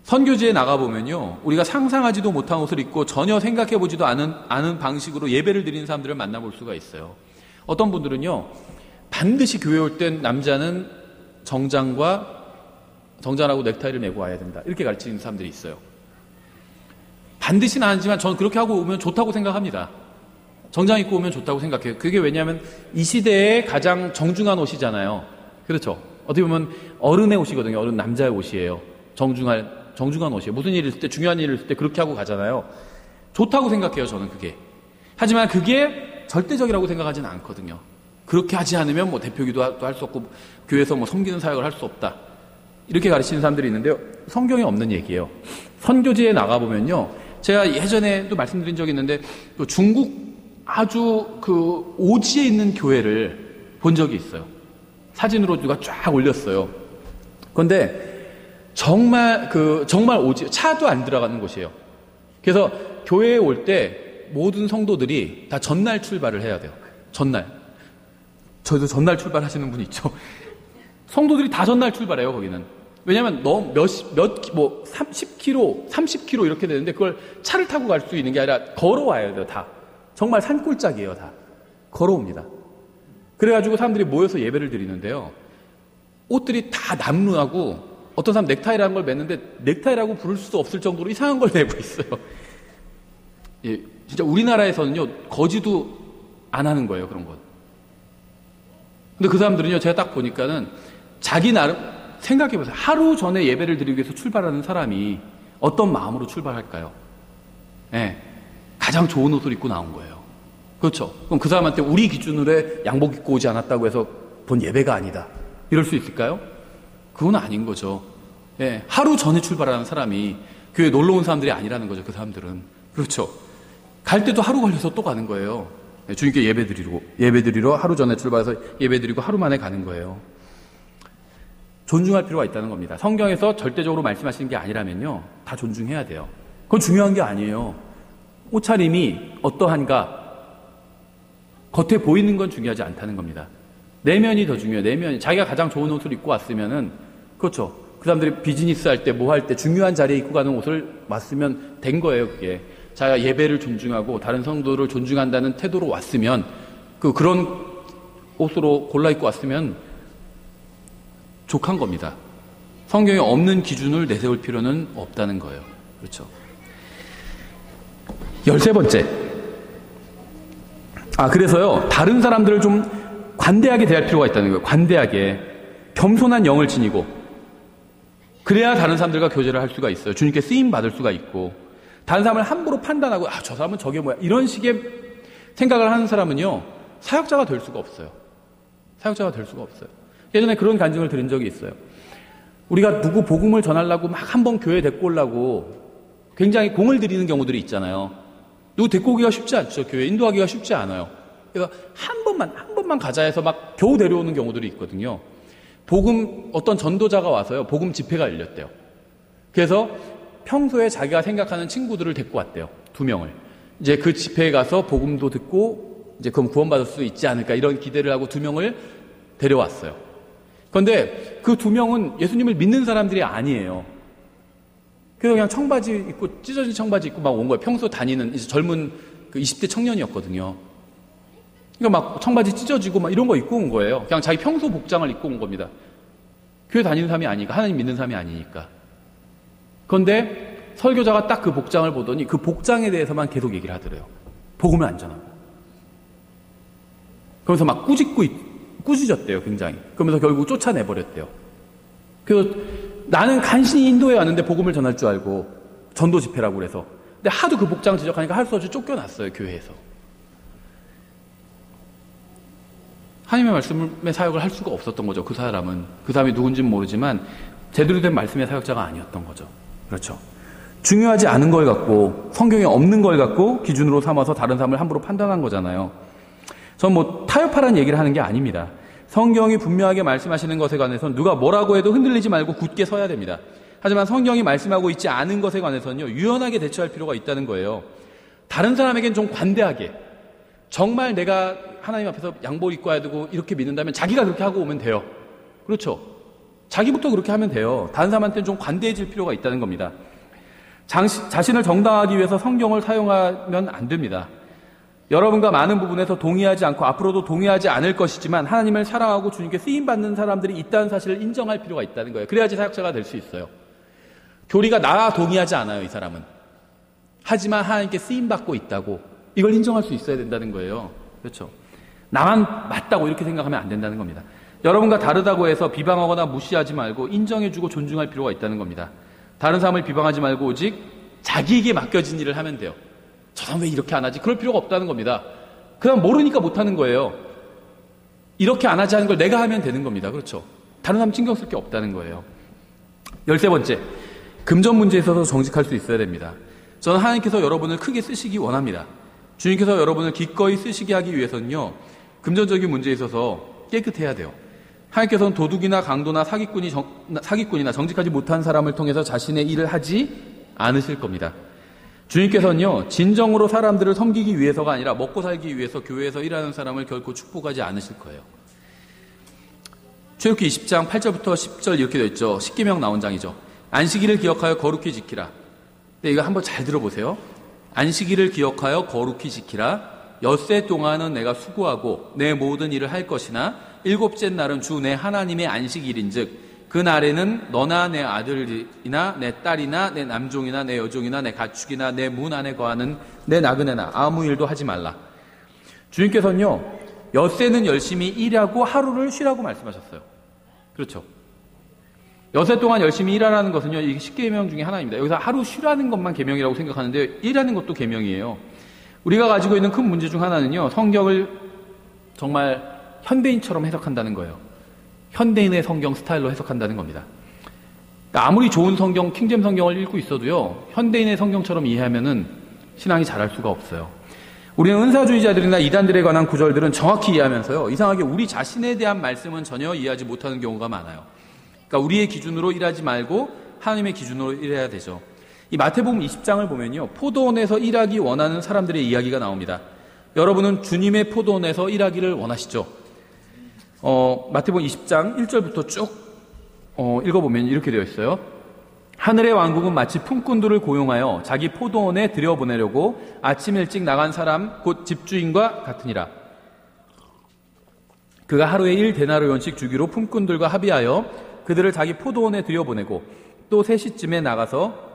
선교지에 나가보면요, 우리가 상상하지도 못한 옷을 입고 전혀 생각해보지도 않은 방식으로 예배를 드리는 사람들을 만나볼 수가 있어요. 어떤 분들은요, 반드시 교회 올 땐 남자는 정장하고 넥타이를 메고 와야 된다, 이렇게 가르치는 사람들이 있어요. 반드시는 아니지만 저는 그렇게 하고 오면 좋다고 생각합니다. 정장 입고 오면 좋다고 생각해요. 그게 왜냐하면 이 시대에 가장 정중한 옷이잖아요. 그렇죠? 어떻게 보면 어른의 옷이거든요. 어른 남자의 옷이에요. 정중한 옷이에요. 무슨 일이 있을 때, 중요한 일이 있을 때 그렇게 하고 가잖아요. 좋다고 생각해요, 저는 그게. 하지만 그게 절대적이라고 생각하지는 않거든요. 그렇게 하지 않으면 뭐 대표기도 할 수 없고 교회에서 뭐 섬기는 사역을 할 수 없다, 이렇게 가르치는 사람들이 있는데요. 성경에 없는 얘기예요. 선교지에 나가보면요, 제가 예전에도 말씀드린 적이 있는데 또 중국 아주 그 오지에 있는 교회를 본 적이 있어요. 사진으로 누가 쫙 올렸어요. 그런데 정말 오지, 차도 안 들어가는 곳이에요. 그래서 교회에 올 때 모든 성도들이 다 전날 출발을 해야 돼요. 전날. 저희도 전날 출발하시는 분이 있죠. 성도들이 다 전날 출발해요, 거기는. 왜냐면 10km, 30km 이렇게 되는데 그걸 차를 타고 갈 수 있는 게 아니라 걸어와야 돼요, 다. 정말 산골짜기예요, 다. 걸어옵니다. 그래가지고 사람들이 모여서 예배를 드리는데요. 옷들이 다 남루하고 어떤 사람 넥타이라는 걸 맸는데 넥타이라고 부를 수 없을 정도로 이상한 걸 내고 있어요. 예, 진짜 우리나라에서는요, 거지도 안 하는 거예요, 그런 것. 근데 그 사람들은요, 제가 딱 보니까는 자기 나름, 생각해보세요. 하루 전에 예배를 드리기 위해서 출발하는 사람이 어떤 마음으로 출발할까요? 예. 가장 좋은 옷을 입고 나온 거예요. 그렇죠? 그럼 그 사람한테 우리 기준으로 양복 입고 오지 않았다고 해서 본 예배가 아니다, 이럴 수 있을까요? 그건 아닌 거죠. 예, 하루 전에 출발하는 사람이 교회에 놀러 온 사람들이 아니라는 거죠, 그 사람들은. 그렇죠? 갈 때도 하루 걸려서 또 가는 거예요. 예, 주님께 예배드리러 하루 전에 출발해서 예배드리고 하루 만에 가는 거예요. 존중할 필요가 있다는 겁니다. 성경에서 절대적으로 말씀하시는 게 아니라면요, 다 존중해야 돼요. 그건 중요한 게 아니에요. 옷차림이 어떠한가, 겉에 보이는 건 중요하지 않다는 겁니다. 내면이 더 중요해요. 내면이. 자기가 가장 좋은 옷을 입고 왔으면은, 그렇죠, 그 사람들이 비즈니스 할 때 뭐 할 때 중요한 자리에 입고 가는 옷을 왔으면 된 거예요, 그게. 자기가 예배를 존중하고 다른 성도를 존중한다는 태도로 왔으면, 그런 옷으로 골라 입고 왔으면 족한 겁니다. 성경에 없는 기준을 내세울 필요는 없다는 거예요. 그렇죠. 13번째. 그래서요, 다른 사람들을 좀 관대하게 대할 필요가 있다는 거예요. 관대하게. 겸손한 영을 지니고. 그래야 다른 사람들과 교제를 할 수가 있어요. 주님께 쓰임 받을 수가 있고. 다른 사람을 함부로 판단하고, 저 사람은 저게 뭐야, 이런 식의 생각을 하는 사람은요, 사역자가 될 수가 없어요. 사역자가 될 수가 없어요. 예전에 그런 간증을 드린 적이 있어요. 우리가 누구 복음을 전하려고 막 한번 교회에 데리고 오려고 굉장히 공을 들이는 경우들이 있잖아요. 누구 데리고 오기가 쉽지 않죠. 교회 인도하기가 쉽지 않아요. 그래서 한 번만 가자 해서 막 겨우 데려오는 경우들이 있거든요. 어떤 전도자가 와서요, 복음 집회가 열렸대요. 그래서 평소에 자기가 생각하는 친구들을 데리고 왔대요. 2명을. 이제 그 집회에 가서 복음도 듣고, 이제 그럼 구원받을 수 있지 않을까, 이런 기대를 하고 2명을 데려왔어요. 그런데 그 2명은 예수님을 믿는 사람들이 아니에요. 그래서 그냥 청바지 입고, 찢어진 청바지 입고 막 온 거예요. 평소 다니는 이제 젊은 그 20대 청년이었거든요. 그러니까 막 청바지 찢어지고 막 이런 거 입고 온 거예요. 그냥 자기 평소 복장을 입고 온 겁니다. 교회 다니는 사람이 아니니까, 하나님 믿는 사람이 아니니까. 그런데 설교자가 딱 그 복장을 보더니 그 복장에 대해서만 계속 얘기를 하더래요. 복음을 안 전하고. 그러면서 막 꾸짖었대요, 굉장히. 그러면서 결국 쫓아내버렸대요. 그래서 나는 간신히 인도에 왔는데 복음을 전할 줄 알고, 전도 집회라고 그래서. 근데 하도 그 복장 지적하니까 할 수 없이 쫓겨났어요, 교회에서. 하나님의 말씀의 사역을 할 수가 없었던 거죠, 그 사람은. 그 사람이 누군지는 모르지만 제대로 된 말씀의 사역자가 아니었던 거죠. 그렇죠. 중요하지 않은 걸 갖고, 성경에 없는 걸 갖고 기준으로 삼아서 다른 사람을 함부로 판단한 거잖아요. 전 타협하라는 얘기를 하는 게 아닙니다. 성경이 분명하게 말씀하시는 것에 관해서는 누가 뭐라고 해도 흔들리지 말고 굳게 서야 됩니다. 하지만 성경이 말씀하고 있지 않은 것에 관해서는요, 유연하게 대처할 필요가 있다는 거예요. 다른 사람에겐 좀 관대하게, 정말 내가 하나님 앞에서 양복 입고 와야 되고 이렇게 믿는다면 자기가 그렇게 하고 오면 돼요. 그렇죠? 자기부터 그렇게 하면 돼요. 다른 사람한테는 좀 관대해질 필요가 있다는 겁니다. 자신을 정당하기 위해서 성경을 사용하면 안 됩니다. 여러분과 많은 부분에서 동의하지 않고 앞으로도 동의하지 않을 것이지만 하나님을 사랑하고 주님께 쓰임받는 사람들이 있다는 사실을 인정할 필요가 있다는 거예요. 그래야지 사역자가 될 수 있어요. 교리가 나와 동의하지 않아요, 이 사람은. 하지만 하나님께 쓰임받고 있다고 이걸 인정할 수 있어야 된다는 거예요. 그렇죠? 나만 맞다고 이렇게 생각하면 안 된다는 겁니다. 여러분과 다르다고 해서 비방하거나 무시하지 말고 인정해주고 존중할 필요가 있다는 겁니다. 다른 사람을 비방하지 말고 오직 자기에게 맡겨진 일을 하면 돼요. 저 사람 왜 이렇게 안 하지? 그럴 필요가 없다는 겁니다. 그냥 모르니까 못하는 거예요. 이렇게 안 하지 하는 걸 내가 하면 되는 겁니다. 그렇죠? 다른 사람 신경 쓸 게 없다는 거예요. 13번째, 금전 문제에 있어서 정직할 수 있어야 됩니다. 저는 하나님께서 여러분을 크게 쓰시기 원합니다. 주님께서 여러분을 기꺼이 쓰시게 하기 위해서는요, 금전적인 문제에 있어서 깨끗해야 돼요. 하나님께서는 도둑이나 강도나 사기꾼이나 정직하지 못한 사람을 통해서 자신의 일을 하지 않으실 겁니다. 주님께서는요, 진정으로 사람들을 섬기기 위해서가 아니라 먹고 살기 위해서 교회에서 일하는 사람을 결코 축복하지 않으실 거예요. 출애굽기 20장 8절부터 10절 이렇게 되어 있죠. 십계명 나온 장이죠. 안식일을 기억하여 거룩히 지키라. 네, 이거 한번 잘 들어보세요. 안식일을 기억하여 거룩히 지키라. 엿새 동안은 내가 수고하고 내 모든 일을 할 것이나 일곱째 날은 주 내 하나님의 안식일인즉 그 날에는 너나 내 아들이나 내 딸이나 내 남종이나 내 여종이나 내 가축이나 내 문 안에 거하는 내 나그네나 아무 일도 하지 말라. 주님께서는요, 엿새는 열심히 일하고 하루를 쉬라고 말씀하셨어요. 그렇죠? 엿새 동안 열심히 일하라는 것은요, 이게 10계명 중에 하나입니다. 여기서 하루 쉬라는 것만 계명이라고 생각하는데 일하는 것도 계명이에요. 우리가 가지고 있는 큰 문제 중 하나는요, 성경을 정말 현대인처럼 해석한다는 거예요. 현대인의 성경 스타일로 해석한다는 겁니다. 그러니까 아무리 좋은 성경, 킹잼 성경을 읽고 있어도요, 현대인의 성경처럼 이해하면은 신앙이 잘할 수가 없어요. 우리는 은사주의자들이나 이단들에 관한 구절들은 정확히 이해하면서요, 이상하게 우리 자신에 대한 말씀은 전혀 이해하지 못하는 경우가 많아요. 그러니까 우리의 기준으로 일하지 말고 하나님의 기준으로 일해야 되죠. 이 마태복음 20장을 보면요, 포도원에서 일하기 원하는 사람들의 이야기가 나옵니다. 여러분은 주님의 포도원에서 일하기를 원하시죠? 마태복음 20장 1절부터 쭉 읽어보면 이렇게 되어 있어요. 하늘의 왕국은 마치 품꾼들을 고용하여 자기 포도원에 들여보내려고 아침 일찍 나간 사람 곧 집주인과 같으니라. 그가 하루에 1데나리온씩 주기로 품꾼들과 합의하여 그들을 자기 포도원에 들여보내고 또 3시쯤에 나가서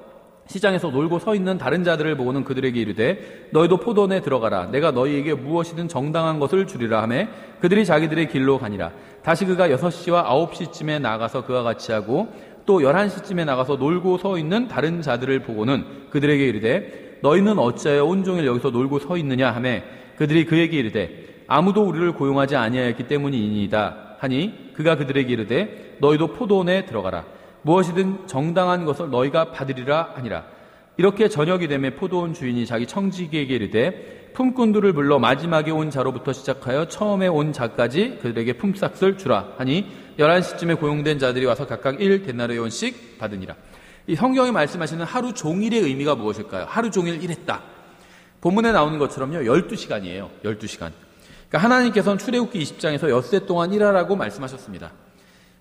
시장에서 놀고 서 있는 다른 자들을 보고는 그들에게 이르되 너희도 포도원에 들어가라. 내가 너희에게 무엇이든 정당한 것을 주리라 하매 그들이 자기들의 길로 가니라. 다시 그가 6시와 9시쯤에 나가서 그와 같이 하고 또 11시쯤에 나가서 놀고 서 있는 다른 자들을 보고는 그들에게 이르되 너희는 어찌하여 온종일 여기서 놀고 서 있느냐 하매 그들이 그에게 이르되 아무도 우리를 고용하지 아니하였기 때문이니이다 하니 그가 그들에게 이르되 너희도 포도원에 들어가라. 무엇이든 정당한 것을 너희가 받으리라 하니라. 이렇게 저녁이 되매 포도원 주인이 자기 청지기에게 이르되 품꾼들을 불러 마지막에 온 자로부터 시작하여 처음에 온 자까지 그들에게 품삯을 주라 하니 11시쯤에 고용된 자들이 와서 각각 1데나리온씩 받으니라. 이 성경이 말씀하시는 하루 종일의 의미가 무엇일까요? 하루 종일 일했다. 본문에 나오는 것처럼요, 12시간이에요. 12시간. 그러니까 하나님께서는 출애굽기 20장에서 엿새 동안 일하라고 말씀하셨습니다.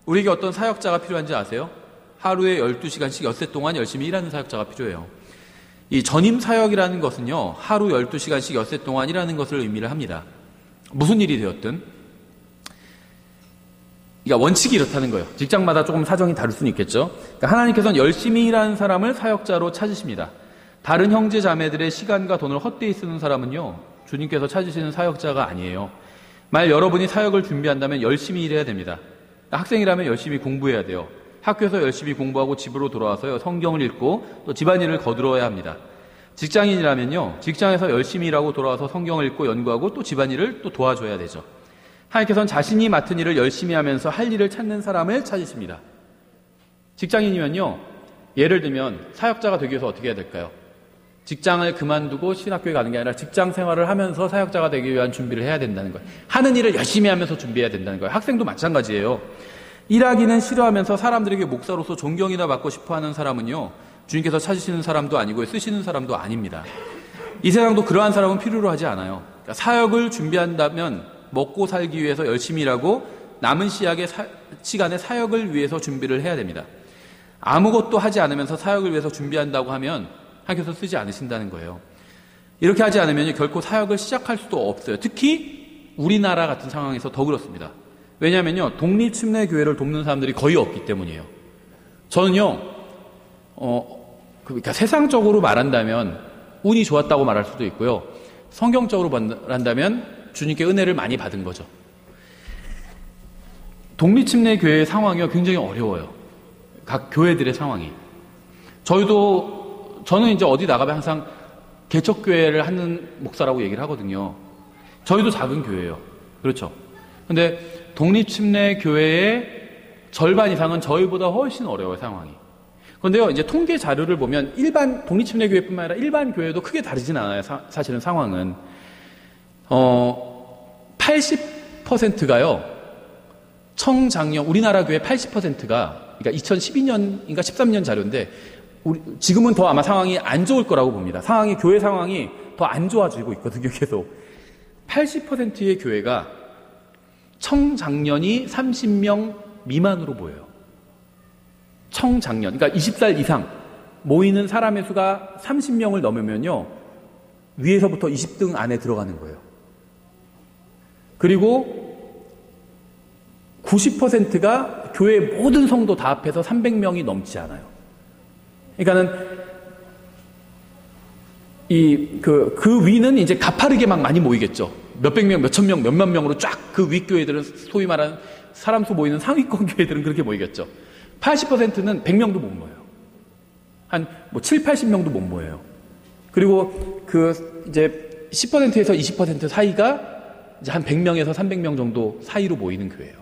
우리에게 어떤 사역자가 필요한지 아세요? 하루에 12시간씩 엿새 동안 열심히 일하는 사역자가 필요해요. 이 전임 사역이라는 것은요, 하루 12시간씩 엿새 동안 일하는 것을 의미를 합니다. 무슨 일이 되었든. 그러니까 원칙이 이렇다는 거예요. 직장마다 조금 사정이 다를 수는 있겠죠. 그러니까 하나님께서는 열심히 일하는 사람을 사역자로 찾으십니다. 다른 형제 자매들의 시간과 돈을 헛되이 쓰는 사람은요, 주님께서 찾으시는 사역자가 아니에요. 만약 여러분이 사역을 준비한다면 열심히 일해야 됩니다. 학생이라면 열심히 공부해야 돼요. 학교에서 열심히 공부하고 집으로 돌아와서요, 성경을 읽고 또 집안일을 거들어야 합니다. 직장인이라면요, 직장에서 열심히 일하고 돌아와서 성경을 읽고 연구하고 또 집안일을 또 도와줘야 되죠. 하나님께서는 자신이 맡은 일을 열심히 하면서 할 일을 찾는 사람을 찾으십니다. 직장인이면요, 예를 들면 사역자가 되기 위해서 어떻게 해야 될까요? 직장을 그만두고 신학교에 가는 게 아니라 직장 생활을 하면서 사역자가 되기 위한 준비를 해야 된다는 거예요. 하는 일을 열심히 하면서 준비해야 된다는 거예요. 학생도 마찬가지예요. 일하기는 싫어하면서 사람들에게 목사로서 존경이나 받고 싶어하는 사람은요, 주님께서 찾으시는 사람도 아니고 쓰시는 사람도 아닙니다. 이 세상도 그러한 사람은 필요로 하지 않아요. 그러니까 사역을 준비한다면 먹고 살기 위해서 열심히 일하고 남은 시간에 사역을 위해서 준비를 해야 됩니다. 아무것도 하지 않으면서 사역을 위해서 준비한다고 하면 하나님께서 쓰지 않으신다는 거예요. 이렇게 하지 않으면 결코 사역을 시작할 수도 없어요. 특히 우리나라 같은 상황에서 더 그렇습니다. 왜냐하면요, 독립침례교회를 돕는 사람들이 거의 없기 때문이에요. 저는요, 그러니까 세상적으로 말한다면 운이 좋았다고 말할 수도 있고요. 성경적으로 말한다면 주님께 은혜를 많이 받은 거죠. 독립침례교회의 상황이 굉장히 어려워요. 각 교회들의 상황이. 저는 이제 어디 나가면 항상 개척교회를 하는 목사라고 얘기를 하거든요. 저희도 작은 교회예요. 그렇죠. 근데 독립침례교회의 절반 이상은 저희보다 훨씬 어려워요, 상황이. 그런데요, 이제 통계 자료를 보면 일반 독립침례교회뿐만 아니라 일반 교회도 크게 다르진 않아요. 사실은 상황은 80%가요. 청장년 우리나라 교회 80%가 그러니까 2012년인가 13년 자료인데 지금은 더 아마 상황이 안 좋을 거라고 봅니다. 교회 상황이 더 안 좋아지고 있거든요, 계속. 80%의 교회가 청장년이 30명 미만으로 보여요. 청장년, 그러니까 20살 이상 모이는 사람의 수가 30명을 넘으면요, 위에서부터 20등 안에 들어가는 거예요. 그리고 90%가 교회 모든 성도 다 합해서 300명이 넘지 않아요. 그러니까는 그 위는 이제 가파르게 막 많이 모이겠죠. 몇백 명, 몇천 명, 몇만 명으로 쫙 그 윗교회들은 소위 말하는 사람 수 모이는 상위권 교회들은 그렇게 모이겠죠. 80%는 100명도 못 모여요. 한 7, 80명도 못 모여요. 그리고 이제 10%에서 20% 사이가 이제 한 100명에서 300명 정도 사이로 모이는 교회예요.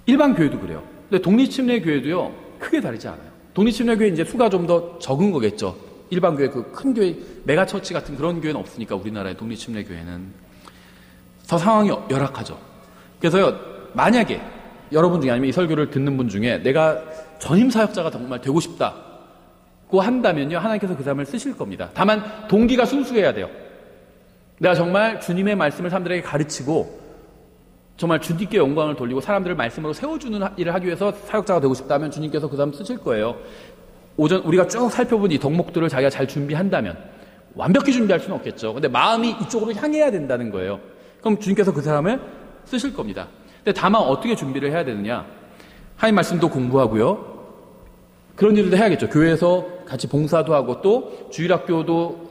일반 교회도 그래요. 근데 독립침례교회도요, 크게 다르지 않아요. 독립침례교회 이제 수가 좀 더 적은 거겠죠. 일반 교회, 그 큰 교회, 메가처치 같은 그런 교회는 없으니까 우리나라의 독립침례교회는. 더 상황이 열악하죠. 그래서요, 만약에 여러분 중에 아니면 이 설교를 듣는 분 중에 내가 전임사역자가 정말 되고 싶다고 한다면요, 하나님께서 그 사람을 쓰실 겁니다. 다만 동기가 순수해야 돼요. 내가 정말 주님의 말씀을 사람들에게 가르치고 정말 주님께 영광을 돌리고 사람들을 말씀으로 세워주는 일을 하기 위해서 사역자가 되고 싶다면 주님께서 그 사람 쓰실 거예요. 우리가 쭉 살펴본 이 덕목들을 자기가 잘 준비한다면, 완벽히 준비할 수는 없겠죠. 근데 마음이 이쪽으로 향해야 된다는 거예요. 그럼 주님께서 그 사람을 쓰실 겁니다. 근데 다만 어떻게 준비를 해야 되느냐? 하나님 말씀도 공부하고요. 그런 일도 해야겠죠. 교회에서 같이 봉사도 하고 또 주일학교도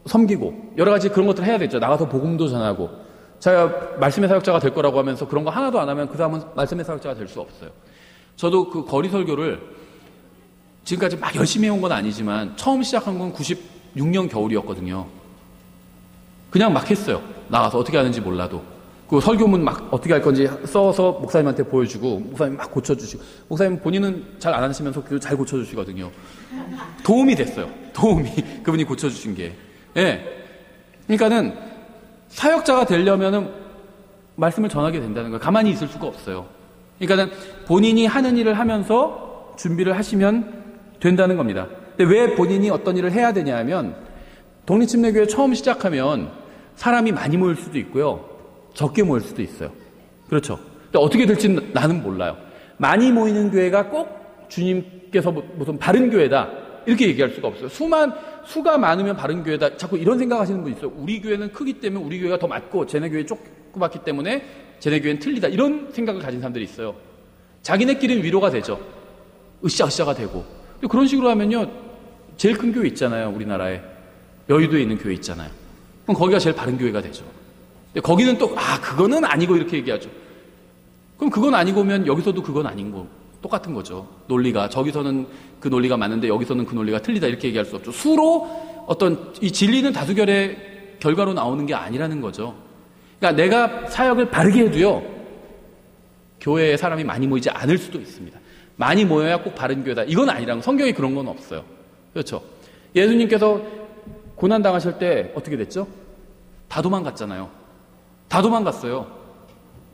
섬기고 여러 가지 그런 것들을 해야 되죠. 나가서 복음도 전하고. 제가 말씀의 사역자가 될 거라고 하면서 그런 거 하나도 안 하면 그 사람은 말씀의 사역자가 될 수 없어요. 저도 그 거리 설교를 지금까지 막 열심히 해온 건 아니지만 처음 시작한 건 96년 겨울이었거든요. 그냥 막 했어요. 나가서 어떻게 하는지 몰라도. 그 설교문 막 어떻게 할 건지 써서 목사님한테 보여주고 목사님 막 고쳐주시고, 목사님 본인은 잘 안 하시면서 잘 고쳐주시거든요. 도움이 됐어요. 그분이 고쳐주신 게. 예. 그러니까는 사역자가 되려면은 말씀을 전하게 된다는 거예요. 가만히 있을 수가 없어요. 그러니까는 본인이 하는 일을 하면서 준비를 하시면 된다는 겁니다. 근데 왜 본인이 어떤 일을 해야 되냐 하면, 독립침례교회 처음 시작하면 사람이 많이 모일 수도 있고요, 적게 모일 수도 있어요. 그렇죠. 근데 어떻게 될지는 나는 몰라요. 많이 모이는 교회가 꼭 주님께서 무슨 바른 교회다 이렇게 얘기할 수가 없어요. 수가 많으면 바른 교회다, 자꾸 이런 생각하시는 분 있어요. 우리 교회는 크기 때문에 우리 교회가 더 맞고 쟤네 교회 조그맣기 때문에 쟤네 교회는 틀리다, 이런 생각을 가진 사람들이 있어요. 자기네끼리는 위로가 되죠. 으쌰으쌰가 되고. 근데 그런 식으로 하면요, 제일 큰 교회 있잖아요. 우리나라에 여의도에 있는 교회 있잖아요. 그럼 거기가 제일 바른 교회가 되죠. 근데 거기는 또 그거는 아니고 이렇게 얘기하죠. 그럼 그건 아니고면 여기서도 그건 아닌 거 똑같은 거죠. 논리가 저기서는 그 논리가 맞는데 여기서는 그 논리가 틀리다 이렇게 얘기할 수 없죠. 수로 어떤 이 진리는 다수결의 결과로 나오는 게 아니라는 거죠. 그러니까 내가 사역을 바르게 해도요, 교회에 사람이 많이 모이지 않을 수도 있습니다. 많이 모여야 꼭 바른 교회다, 이건 아니라는, 성경에 그런 건 없어요. 그렇죠. 예수님께서 고난 당하실 때 어떻게 됐죠? 다 도망갔잖아요. 다 도망갔어요.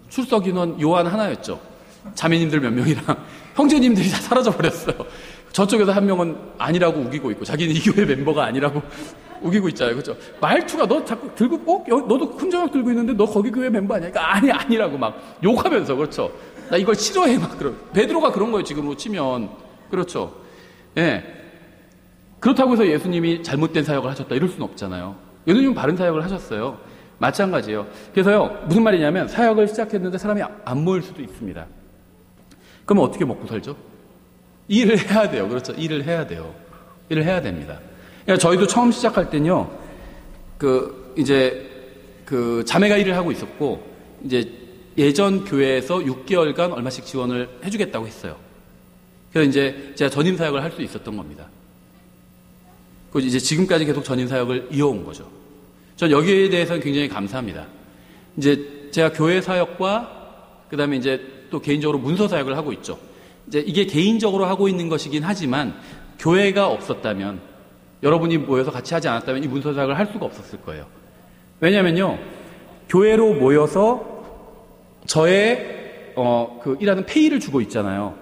출석 인원 요한 하나였죠. 자매님들 몇 명이랑 형제님들이 다 사라져 버렸어요. 저쪽에서 한 명은 아니라고 우기고 있고, 자기는 이 교회 멤버가 아니라고 우기고 있잖아요. 그렇죠? 말투가 너 자꾸 들고, 너도 큰저녁 들고 있는데 너 거기 교회 멤버 아니야? 그러니까 아니라고 막 욕하면서, 그렇죠? 나 이걸 싫어해, 막 그런. 베드로가 그런 거예요, 지금으로 치면. 그렇죠? 예. 그렇다고 해서 예수님이 잘못된 사역을 하셨다, 이럴 수는 없잖아요. 예수님은 바른 사역을 하셨어요. 마찬가지예요. 그래서요, 무슨 말이냐면, 사역을 시작했는데 사람이 안 모일 수도 있습니다. 그러면 어떻게 먹고 살죠? 일을 해야 돼요. 그렇죠? 일을 해야 돼요. 일을 해야 됩니다. 그러니까 저희도 처음 시작할 때는요, 자매가 일을 하고 있었고, 이제 예전 교회에서 6개월간 얼마씩 지원을 해주겠다고 했어요. 그래서 이제 제가 전임 사역을 할 수 있었던 겁니다. 그리고 이제 지금까지 계속 전임 사역을 이어온 거죠. 전 여기에 대해서는 굉장히 감사합니다. 이제 제가 교회 사역과 그 다음에 이제 또 개인적으로 문서 사역을 하고 있죠. 이제 이게 개인적으로 하고 있는 것이긴 하지만 교회가 없었다면, 여러분이 모여서 같이 하지 않았다면 이 문서 사역을 할 수가 없었을 거예요. 왜냐면요, 교회로 모여서 저의 일하는 페이를 주고 있잖아요.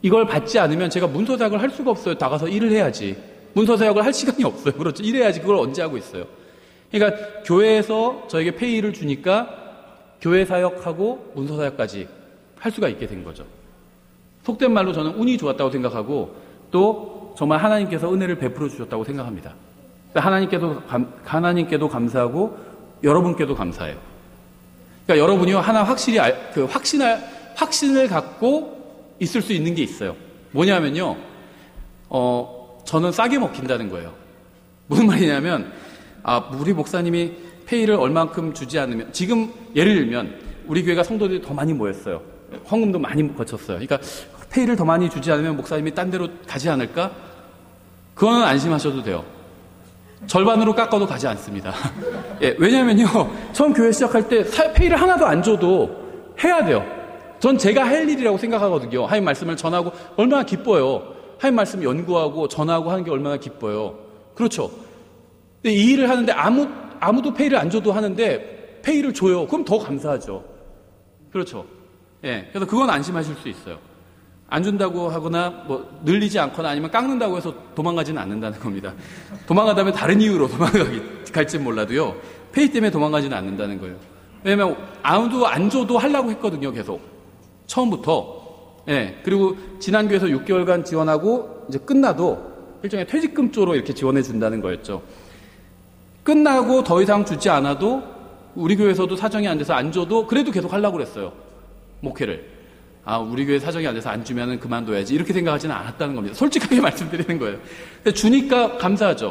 이걸 받지 않으면 제가 문서 사역을 할 수가 없어요. 나가서 일을 해야지. 문서 사역을 할 시간이 없어요. 그렇죠? 일해야지. 그걸 언제 하고 있어요. 그러니까 교회에서 저에게 페이를 주니까 교회 사역하고 문서 사역까지 할 수가 있게 된 거죠. 속된 말로 저는 운이 좋았다고 생각하고, 또 정말 하나님께서 은혜를 베풀어 주셨다고 생각합니다. 하나님께도 감사하고 여러분께도 감사해요. 그러니까 여러분이요, 하나 확실히 확신을 갖고 있을 수 있는 게 있어요. 뭐냐면요, 저는 싸게 먹힌다는 거예요. 무슨 말이냐면, 우리 목사님이 페이를 얼만큼 주지 않으면, 지금 예를 들면 우리 교회가 성도들이 더 많이 모였어요. 헌금도 많이 거쳤어요. 그러니까 페이를 더 많이 주지 않으면 목사님이 딴 데로 가지 않을까? 그거는 안심하셔도 돼요. 절반으로 깎아도 가지 않습니다. 예, 왜냐면요, 처음 교회 시작할 때 페이를 하나도 안 줘도 해야 돼요. 전 제가 할 일이라고 생각하거든요. 하나님 말씀을 전하고 얼마나 기뻐요. 하나님 말씀 연구하고 전하고 하는 게 얼마나 기뻐요. 그렇죠. 근데 이 일을 하는데 아무도 페이를 안 줘도 하는데 페이를 줘요. 그럼 더 감사하죠. 그렇죠. 예, 그래서 그건 안심하실 수 있어요. 안 준다고 하거나 늘리지 않거나 아니면 깎는다고 해서 도망가지는 않는다는 겁니다. 도망가다면 다른 이유로 도망갈지 몰라도요, 페이 때문에 도망가지는 않는다는 거예요. 왜냐면 아무도 안 줘도 하려고 했거든요. 계속 처음부터. 예, 그리고 지난 교회에서 6개월간 지원하고 이제 끝나도 일종의 퇴직금 쪽으로 이렇게 지원해 준다는 거였죠. 끝나고 더 이상 주지 않아도 우리 교회에서도 사정이 안 돼서 안 줘도 그래도 계속 하려고 그랬어요. 목회를. 우리 교회 사정이 안 돼서 안 주면은 그만둬야지. 이렇게 생각하지는 않았다는 겁니다. 솔직하게 말씀드리는 거예요. 근데 주니까 감사하죠.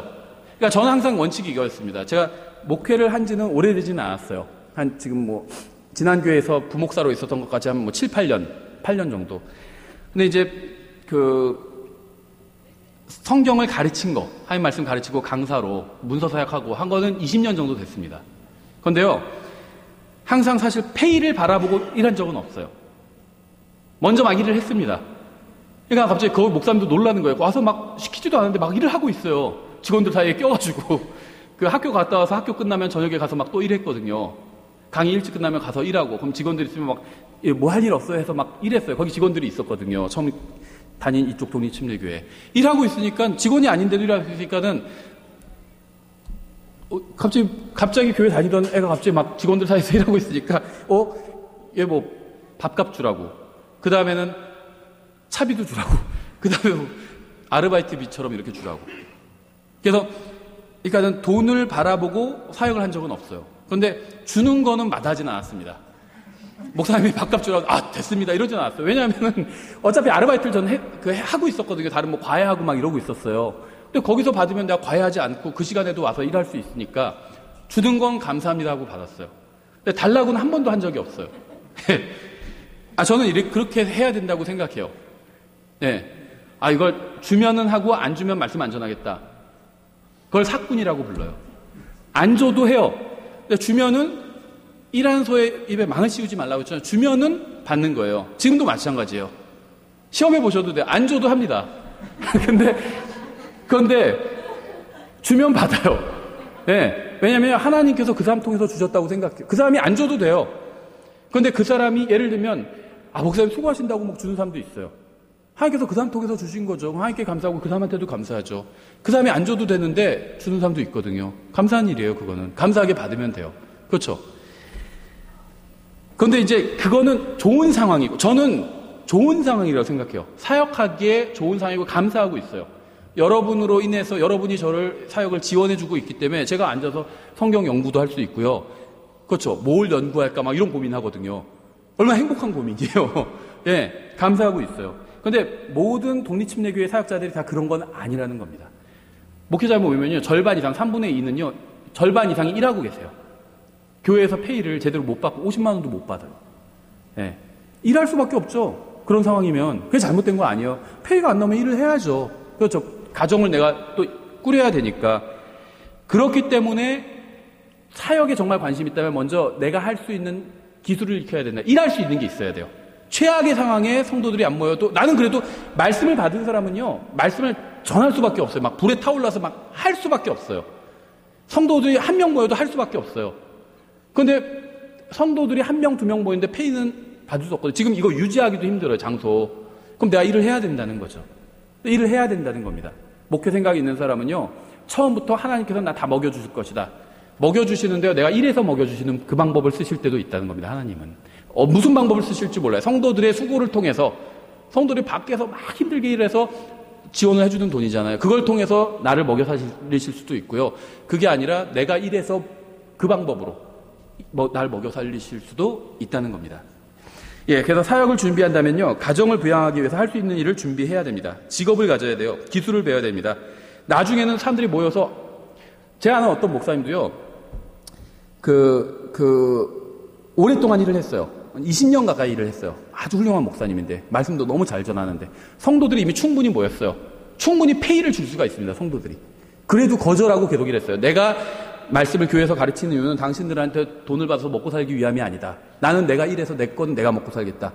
그러니까 저는 항상 원칙이 이거였습니다. 제가 목회를 한 지는 오래되지는 않았어요. 지금 지난 교회에서 부목사로 있었던 것까지 하면 7, 8년 정도. 근데 이제 성경을 가르친 거, 하나님 말씀 가르치고 강사로 문서 사역하고 한 거는 20년 정도 됐습니다. 그런데요, 항상 사실 페이를 바라보고 일한 적은 없어요. 먼저 막 일을 했습니다. 그러니까 갑자기 그 목사님도 놀라는 거예요. 와서 막 시키지도 않았는데 막 일을 하고 있어요. 직원들 사이에 껴가지고. 그 학교 갔다 와서 학교 끝나면 저녁에 가서 막 또 일했거든요. 강의 일찍 끝나면 가서 일하고, 그럼 직원들이 있으면 막 뭐 할 일 없어요 해서 막 일했어요. 거기 직원들이 있었거든요. 처음 다닌 이쪽 독립침례교회. 일하고 있으니까 직원이 아닌데도 일하고 있으니까는 갑자기 교회 다니던 애가 갑자기 막 직원들 사이에서 일하고 있으니까 얘 밥값 주라고, 그 다음에는 차비도 주라고, 그 다음에 아르바이트비처럼 이렇게 주라고. 그래서 그러니까는 돈을 바라보고 사역을 한 적은 없어요. 그런데 주는 거는 마다하지는 않았습니다. 목사님이 밥값 주라고 됐습니다 이러지는 않았어요. 왜냐하면은 어차피 아르바이트를 저는 하고 있었거든요. 다른 과외하고 막 이러고 있었어요. 근데 거기서 받으면 내가 과외하지 않고 그 시간에도 와서 일할 수 있으니까 주는 건 감사합니다 하고 받았어요. 근데 달라고는 한 번도 한 적이 없어요. 저는 그렇게 해야 된다고 생각해요. 네. 이걸 주면은 하고 안 주면 말씀 안 전하겠다. 그걸 사꾼이라고 불러요. 안 줘도 해요. 근데 주면은 일하는 소의 입에 망을 씌우지 말라고 했잖아요. 주면은 받는 거예요. 지금도 마찬가지예요. 시험해 보셔도 돼요. 안 줘도 합니다. 그런데 주면 받아요. 네. 왜냐하면 하나님께서 그 사람 통해서 주셨다고 생각해요. 그 사람이 안 줘도 돼요. 그런데 그 사람이 예를 들면 목사님 수고하신다고 막 주는 사람도 있어요. 하나님께서 그 사람 통해서 주신 거죠. 하나님께 감사하고 그 사람한테도 감사하죠. 그 사람이 안 줘도 되는데 주는 사람도 있거든요. 감사한 일이에요, 그거는. 감사하게 받으면 돼요. 그렇죠? 그런데 이제 그거는 좋은 상황이고, 저는 좋은 상황이라고 생각해요. 사역하기에 좋은 상황이고 감사하고 있어요. 여러분으로 인해서 여러분이 저를 사역을 지원해주고 있기 때문에 제가 앉아서 성경 연구도 할 수 있고요. 그렇죠. 뭘 연구할까 막 이런 고민하거든요. 얼마나 행복한 고민이에요. 예, 감사하고 있어요. 그런데 모든 독립침례교회 사역자들이 다 그런 건 아니라는 겁니다. 목회자 보면요, 절반 이상, 3분의 2는요, 절반 이상이 일하고 계세요. 교회에서 페이를 제대로 못 받고 50만 원도 못 받아요. 예, 일할 수밖에 없죠. 그런 상황이면. 그게 잘못된 거 아니에요. 페이가 안 나오면 일을 해야죠. 그렇죠. 가정을 내가 또 꾸려야 되니까. 그렇기 때문에 사역에 정말 관심이 있다면 먼저 내가 할 수 있는 기술을 익혀야 된다. 일할 수 있는 게 있어야 돼요. 최악의 상황에 성도들이 안 모여도, 나는 그래도 말씀을 받은 사람은요, 말씀을 전할 수밖에 없어요. 막 불에 타올라서 막 할 수밖에 없어요. 성도들이 한 명 모여도 할 수밖에 없어요. 그런데 성도들이 한 명, 두 명 모이는데 페이는 받을 수 없거든요. 지금 이거 유지하기도 힘들어요, 장소. 그럼 내가 일을 해야 된다는 거죠. 일을 해야 된다는 겁니다. 목회 생각이 있는 사람은요, 처음부터 하나님께서 나 다 먹여주실 것이다. 먹여주시는데요, 내가 일해서 먹여주시는 그 방법을 쓰실 때도 있다는 겁니다, 하나님은. 무슨 방법을 쓰실지 몰라요. 성도들의 수고를 통해서, 성도들이 밖에서 막 힘들게 일해서 지원을 해주는 돈이잖아요. 그걸 통해서 나를 먹여 살리실 수도 있고요. 그게 아니라 내가 일해서 그 방법으로 날 먹여 살리실 수도 있다는 겁니다. 예, 그래서 사역을 준비한다면요, 가정을 부양하기 위해서 할 수 있는 일을 준비해야 됩니다. 직업을 가져야 돼요. 기술을 배워야 됩니다. 나중에는 사람들이 모여서, 제가 아는 어떤 목사님도요, 오랫동안 일을 했어요. 20년 가까이 일을 했어요. 아주 훌륭한 목사님인데, 말씀도 너무 잘 전하는데, 성도들이 이미 충분히 모였어요. 충분히 페이를 줄 수가 있습니다, 성도들이. 그래도 거절하고 계속 일했어요. 내가 말씀을 교회에서 가르치는 이유는 당신들한테 돈을 받아서 먹고 살기 위함이 아니다. 나는 내가 일해서 내 거는 내가 먹고 살겠다.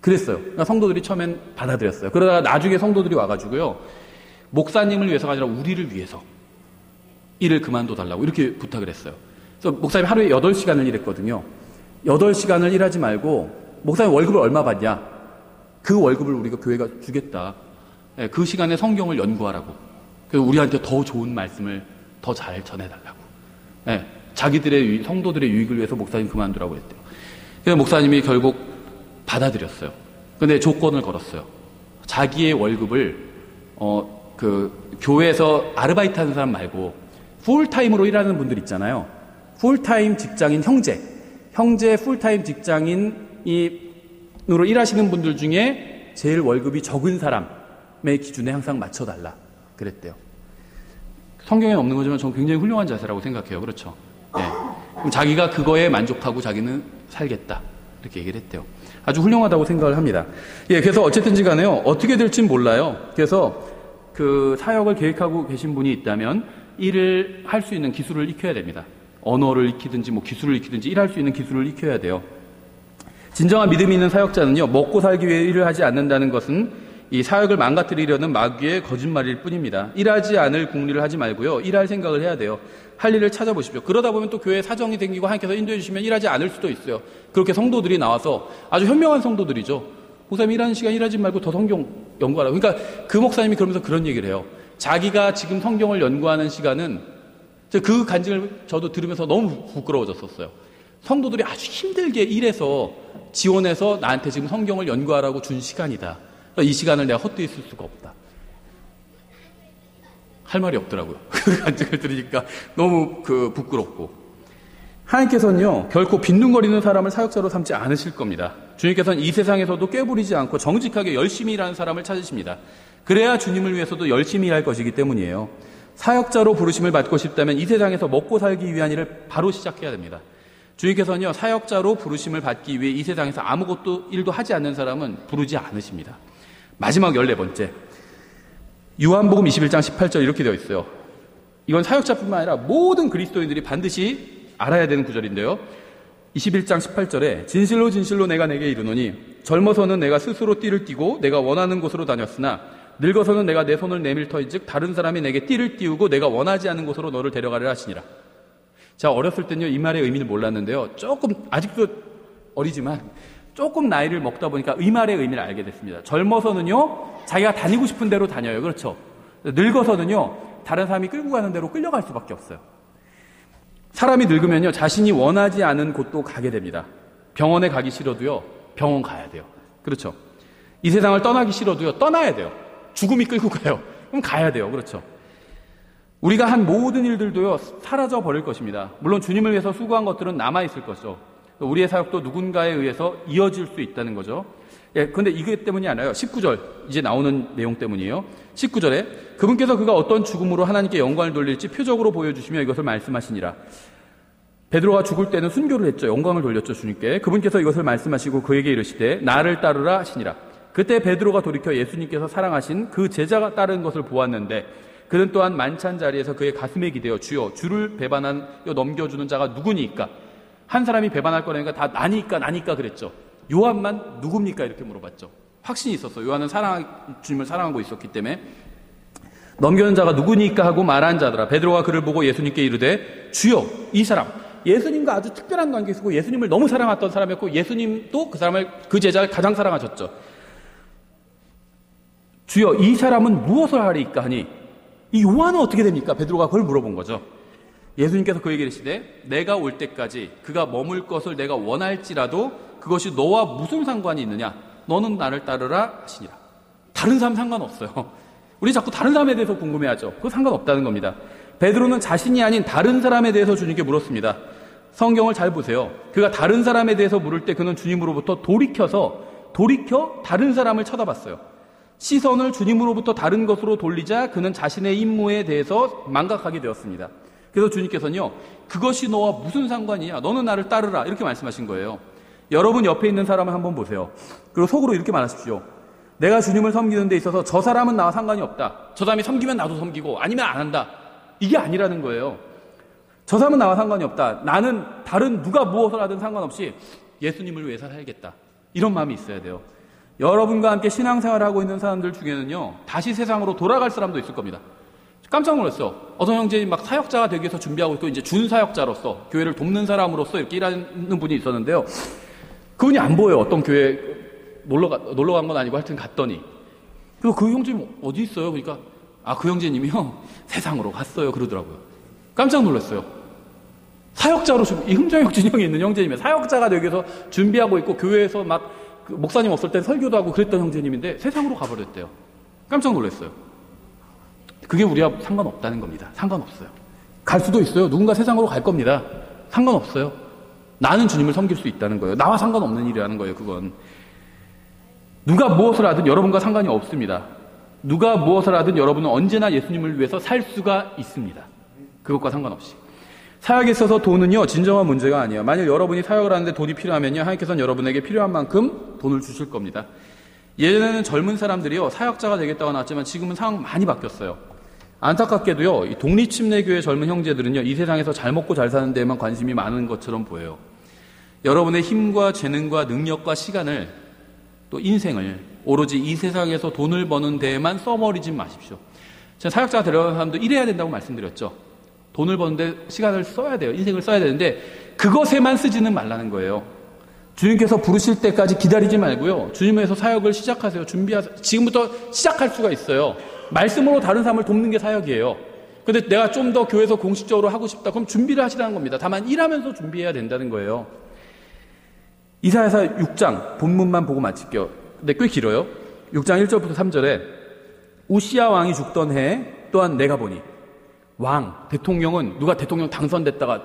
그랬어요. 그러니까 성도들이 처음엔 받아들였어요. 그러다가 나중에 성도들이 와가지고요, 목사님을 위해서가 아니라 우리를 위해서 일을 그만둬달라고 이렇게 부탁을 했어요. 그래서 목사님이 하루에 8시간을 일했거든요. 8시간을 일하지 말고, 목사님 월급을 얼마 받냐? 그 월급을 우리가 교회가 주겠다. 그 시간에 성경을 연구하라고. 그래서 우리한테 더 좋은 말씀을 더 잘 전해달라고. 자기들의 성도들의 유익을 위해서 목사님 그만두라고 했대요. 그래서 목사님이 결국 받아들였어요. 근데 조건을 걸었어요. 자기의 월급을 교회에서 아르바이트 하는 사람 말고 풀타임으로 일하는 분들 있잖아요. 풀타임 직장인 형제 풀타임 직장인으로 일하시는 분들 중에 제일 월급이 적은 사람의 기준에 항상 맞춰달라 그랬대요. 성경에 없는 거지만 저는 굉장히 훌륭한 자세라고 생각해요. 그렇죠? 네. 그럼 자기가 그거에 만족하고 자기는 살겠다 이렇게 얘기를 했대요. 아주 훌륭하다고 생각을 합니다. 예, 그래서 어쨌든지 간에요, 어떻게 될진 몰라요. 그래서 그 사역을 계획하고 계신 분이 있다면 일을 할 수 있는 기술을 익혀야 됩니다. 언어를 익히든지 기술을 익히든지 일할 수 있는 기술을 익혀야 돼요. 진정한 믿음이 있는 사역자는요, 먹고 살기 위해 일을 하지 않는다는 것은 이 사역을 망가뜨리려는 마귀의 거짓말일 뿐입니다. 일하지 않을 궁리를 하지 말고요, 일할 생각을 해야 돼요. 할 일을 찾아보십시오. 그러다 보면 또 교회에 사정이 생기고 하나님께서 인도해 주시면 일하지 않을 수도 있어요. 그렇게 성도들이 나와서, 아주 현명한 성도들이죠, 목사님 일하는 시간 일하지 말고 더 성경 연구하라고. 그러니까 그 목사님이 그러면서 그런 얘기를 해요. 자기가 지금 성경을 연구하는 시간은, 그 간증을 저도 들으면서 너무 부끄러워졌었어요. 성도들이 아주 힘들게 일해서 지원해서 나한테 지금 성경을 연구하라고 준 시간이다. 이 시간을 내가 헛되이 쓸 수가 없다. 할 말이 없더라고요. 그 간증을 들으니까 너무 부끄럽고. 하나님께서는요, 결코 빈둥거리는 사람을 사역자로 삼지 않으실 겁니다. 주님께서는 이 세상에서도 꾀부리지 않고 정직하게 열심히 일하는 사람을 찾으십니다. 그래야 주님을 위해서도 열심히 일할 것이기 때문이에요. 사역자로 부르심을 받고 싶다면 이 세상에서 먹고 살기 위한 일을 바로 시작해야 됩니다. 주님께서는요, 사역자로 부르심을 받기 위해 이 세상에서 아무것도 일도 하지 않는 사람은 부르지 않으십니다. 마지막 14번째, 요한복음 21장 18절 이렇게 되어 있어요. 이건 사역자뿐만 아니라 모든 그리스도인들이 반드시 알아야 되는 구절인데요. 21장 18절에 진실로 진실로 내가 내게 이르노니 젊어서는 내가 스스로 띠를 띠고 내가 원하는 곳으로 다녔으나 늙어서는 내가 내 손을 내밀 터인즉 다른 사람이 내게 띠를 띠우고 내가 원하지 않은 곳으로 너를 데려가려 하시니라. 제가 어렸을 때는요, 이 말의 의미를 몰랐는데요, 조금 아직도 어리지만 조금 나이를 먹다 보니까 이 말의 의미를 알게 됐습니다. 젊어서는요, 자기가 다니고 싶은 대로 다녀요. 그렇죠? 늙어서는요, 다른 사람이 끌고 가는 대로 끌려갈 수밖에 없어요. 사람이 늙으면요, 자신이 원하지 않은 곳도 가게 됩니다. 병원에 가기 싫어도요, 병원 가야 돼요. 그렇죠? 이 세상을 떠나기 싫어도요, 떠나야 돼요. 죽음이 끌고 가요. 그럼 가야 돼요. 그렇죠? 우리가 한 모든 일들도요, 사라져 버릴 것입니다. 물론 주님을 위해서 수고한 것들은 남아있을 것이죠. 우리의 사역도 누군가에 의해서 이어질 수 있다는 거죠. 예, 근데 이게 때문이 아니라요. 19절, 이제 나오는 내용 때문이에요. 19절에 그분께서 그가 어떤 죽음으로 하나님께 영광을 돌릴지 표적으로 보여주시며 이것을 말씀하시니라. 베드로가 죽을 때는 순교를 했죠. 영광을 돌렸죠, 주님께. 그분께서 이것을 말씀하시고 그에게 이르시되 나를 따르라 하시니라. 그때 베드로가 돌이켜 예수님께서 사랑하신 그 제자가 따른 것을 보았는데 그는 또한 만찬 자리에서 그의 가슴에 기대어 주여 주를 배반하여 넘겨주는 자가 누구니까? 한 사람이 배반할 거라니까 다 나니까 그랬죠. 요한만 누굽니까? 이렇게 물어봤죠. 확신이 있었어. 요한은 주님을 사랑하고 있었기 때문에. 넘겨는 자가 누구니까 하고 말한 자더라. 베드로가 그를 보고 예수님께 이르되 주여, 이 사람 예수님과 아주 특별한 관계 있었고 예수님을 너무 사랑했던 사람이었고 예수님도 그 제자를 가장 사랑하셨죠. 주여, 이 사람은 무엇을 하리이까 하니 이 요한은 어떻게 됩니까? 베드로가 그걸 물어본 거죠. 예수님께서 그에게 이르시되 내가 올 때까지 그가 머물 것을 내가 원할지라도 그것이 너와 무슨 상관이 있느냐? 너는 나를 따르라 하시니라. 다른 사람 상관없어요. 우리 자꾸 다른 사람에 대해서 궁금해하죠. 그거 상관없다는 겁니다. 베드로는 자신이 아닌 다른 사람에 대해서 주님께 물었습니다. 성경을 잘 보세요. 그가 다른 사람에 대해서 물을 때 그는 주님으로부터 돌이켜 다른 사람을 쳐다봤어요. 시선을 주님으로부터 다른 것으로 돌리자 그는 자신의 임무에 대해서 망각하게 되었습니다. 그래서 주님께서는요, 그것이 너와 무슨 상관이냐? 너는 나를 따르라. 이렇게 말씀하신 거예요. 여러분 옆에 있는 사람을 한번 보세요. 그리고 속으로 이렇게 말하십시오. 내가 주님을 섬기는 데 있어서 저 사람은 나와 상관이 없다. 저 사람이 섬기면 나도 섬기고 아니면 안 한다. 이게 아니라는 거예요. 저 사람은 나와 상관이 없다. 나는 다른 누가 무엇을 하든 상관없이 예수님을 위해서 살겠다. 이런 마음이 있어야 돼요. 여러분과 함께 신앙생활을 하고 있는 사람들 중에는요, 다시 세상으로 돌아갈 사람도 있을 겁니다. 깜짝 놀랐어요. 어떤 형제님 막 사역자가 되기 위해서 준비하고 있고 이제 준사역자로서 교회를 돕는 사람으로서 이렇게 일하는 분이 있었는데요. 그분이 안 보여요. 어떤 교회 놀러 간 건 아니고 하여튼 갔더니. 그래서 그 형제님 어디 있어요? 그러니까 그 형제님이요, 세상으로 갔어요. 그러더라고요. 깜짝 놀랐어요. 사역자로 이 흥정역 진영에 있는 형제님이 사역자가 되기 위해서 준비하고 있고 교회에서 막 목사님 없을 땐 설교도 하고 그랬던 형제님인데 세상으로 가버렸대요. 깜짝 놀랐어요. 그게 우리와 상관없다는 겁니다. 상관없어요. 갈 수도 있어요. 누군가 세상으로 갈 겁니다. 상관없어요. 나는 주님을 섬길 수 있다는 거예요. 나와 상관없는 일이라는 거예요. 그건 누가 무엇을 하든 여러분과 상관이 없습니다. 누가 무엇을 하든 여러분은 언제나 예수님을 위해서 살 수가 있습니다. 그것과 상관없이. 사역에 있어서 돈은요, 진정한 문제가 아니에요. 만약 여러분이 사역을 하는데 돈이 필요하면요, 하나님께서는 여러분에게 필요한 만큼 돈을 주실 겁니다. 예전에는 젊은 사람들이요, 사역자가 되겠다고 나왔지만 지금은 상황 많이 바뀌었어요. 안타깝게도요, 이 독립침례교회 젊은 형제들은요, 이 세상에서 잘 먹고 잘 사는 데에만 관심이 많은 것처럼 보여요. 여러분의 힘과 재능과 능력과 시간을 또 인생을 오로지 이 세상에서 돈을 버는 데에만 써버리지 마십시오. 제가 사역자가 되려는 사람도 일해야 된다고 말씀드렸죠. 돈을 버는데 시간을 써야 돼요. 인생을 써야 되는데 그것에만 쓰지는 말라는 거예요. 주님께서 부르실 때까지 기다리지 말고요. 주님에서 사역을 시작하세요. 준비하세요. 지금부터 시작할 수가 있어요. 말씀으로 다른 사람을 돕는 게 사역이에요. 근데 내가 좀 더 교회에서 공식적으로 하고 싶다. 그럼 준비를 하시라는 겁니다. 다만 일하면서 준비해야 된다는 거예요. 이사야서 6장 본문만 보고 마칠게요. 근데 꽤 길어요. 6장 1절부터 3절에 우시야 왕이 죽던 해 또한 내가 보니 대통령은 누가 대통령 당선됐다가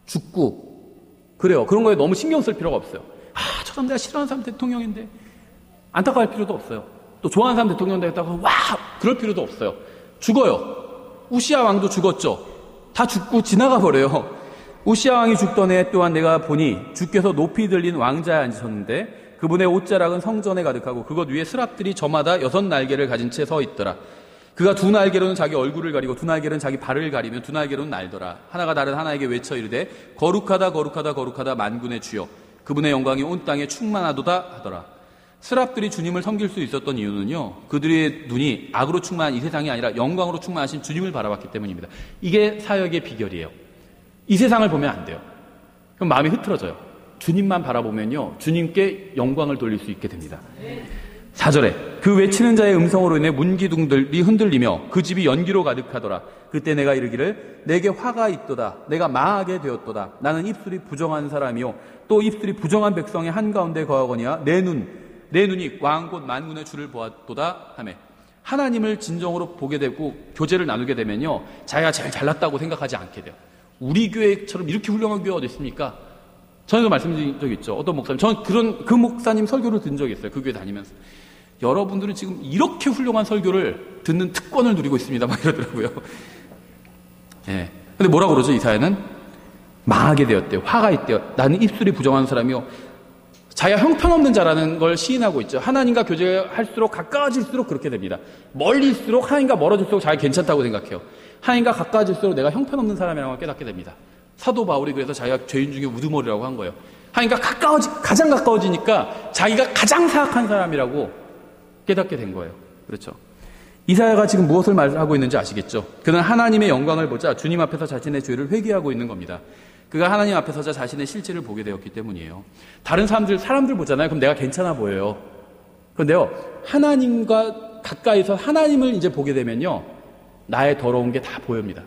죽고 그래요. 그런 거에 너무 신경 쓸 필요가 없어요. 저 사람 내가 싫어하는 사람 대통령인데 안타까울 필요도 없어요. 또 좋아하는 사람 대통령 되겠다고 그럴 필요도 없어요. 죽어요. 우시야 왕도 죽었죠. 다 죽고 지나가 버려요. 우시야 왕이 죽던 해 또한 내가 보니 주께서 높이 들린 왕자에 앉으셨는데 그분의 옷자락은 성전에 가득하고 그것 위에 스랍들이 저마다 6날개를 가진 채 서 있더라. 그가 두 날개로는 자기 얼굴을 가리고 두 날개로는 자기 발을 가리며 두 날개로는 날더라. 하나가 다른 하나에게 외쳐 이르되 거룩하다 거룩하다 거룩하다 만군의 주여 그분의 영광이 온 땅에 충만하도다 하더라. 스랍들이 주님을 섬길 수 있었던 이유는요, 그들의 눈이 악으로 충만한 이 세상이 아니라 영광으로 충만하신 주님을 바라봤기 때문입니다. 이게 사역의 비결이에요. 이 세상을 보면 안 돼요. 그럼 마음이 흐트러져요. 주님만 바라보면요, 주님께 영광을 돌릴 수 있게 됩니다. 4절에 그 외치는 자의 음성으로 인해 문기둥들이 흔들리며 그 집이 연기로 가득하더라. 그때 내가 이르기를 내게 화가 있도다. 내가 망하게 되었도다. 나는 입술이 부정한 사람이요 또 입술이 부정한 백성의 한가운데 거하거니와 내 눈이 왕 곧 만군의 주를 보았도다 하며, 하나님을 진정으로 보게 되고 교제를 나누게 되면요, 자기가 제일 잘났다고 생각하지 않게 돼요. 우리 교회처럼 이렇게 훌륭한 교회가 어디 있습니까? 전에도 말씀드린 적 있죠. 어떤 목사님, 저는 그 목사님 설교를 듣는 적이 있어요. 그 교회 다니면서. 여러분들은 지금 이렇게 훌륭한 설교를 듣는 특권을 누리고 있습니다. 막 이러더라고요. 예. 근데 뭐라고 그러죠? 이사야는 망하게 되었대요. 화가 있대요. 나는 입술이 부정한 사람이요. 자기가 형편없는 자라는 걸 시인하고 있죠. 하나님과 교제할수록 가까워질수록 그렇게 됩니다. 멀리일수록 하나님과 멀어질수록 자기가 괜찮다고 생각해요. 하나님과 가까워질수록 내가 형편없는 사람이라는 걸 깨닫게 됩니다. 사도 바울이 그래서 자기가 죄인 중에 우두머리라고 한 거예요. 하나님과 가장 가까워지니까 자기가 가장 사악한 사람이라고 깨닫게 된 거예요. 그렇죠. 이사야가 지금 무엇을 말하고 있는지 아시겠죠? 그는 하나님의 영광을 보자 주님 앞에서 자신의 죄를 회개하고 있는 겁니다. 그가 하나님 앞에 서자 자신의 실체를 보게 되었기 때문이에요. 다른 사람들 보잖아요. 그럼 내가 괜찮아 보여요. 그런데요, 하나님과 가까이서 하나님을 이제 보게 되면요, 나의 더러운 게 다 보입니다.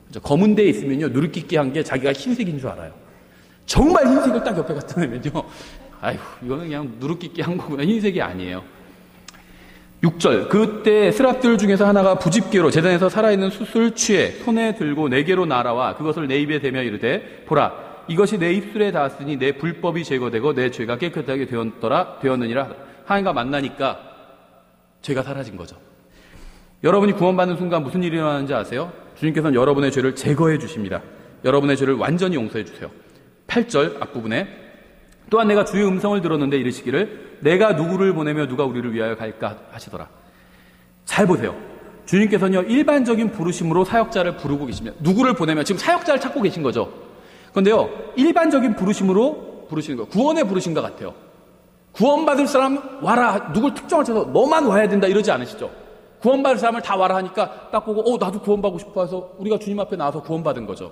그렇죠? 검은 데에 있으면요, 누르끼끼한 게 자기가 흰색인 줄 알아요. 정말 흰색을 딱 옆에 갖다 놓으면요, 아이고, 이거는 그냥 누르끼끼한 거구나. 흰색이 아니에요. 6절 그때 스랍들 중에서 하나가 부집개로 제단에서 살아있는 숯을 취해 손에 들고 내게로 날아와 그것을 내 입에 대며 이르되 보라 이것이 내 입술에 닿았으니 내 불법이 제거되고 내 죄가 깨끗하게 되었느니라. 하나님과 만나니까 죄가 사라진 거죠. 여러분이 구원받는 순간 무슨 일이 일어나는지 아세요? 주님께서는 여러분의 죄를 제거해 주십니다. 여러분의 죄를 완전히 용서해 주세요. 8절 앞부분에 또한 내가 주의 음성을 들었는데 이르시기를 내가 누구를 보내며 누가 우리를 위하여 갈까 하시더라. 잘 보세요. 주님께서는요, 일반적인 부르심으로 사역자를 부르고 계십니다. 누구를 보내며, 지금 사역자를 찾고 계신 거죠. 그런데요, 일반적인 부르심으로 부르시는 거예요. 구원에 부르신 것 같아요. 구원받을 사람 와라. 누굴 특정을 쳐서 너만 와야 된다 이러지 않으시죠. 구원받을 사람을 다 와라 하니까 딱 보고 나도 구원받고 싶어 해서 우리가 주님 앞에 나와서 구원받은 거죠.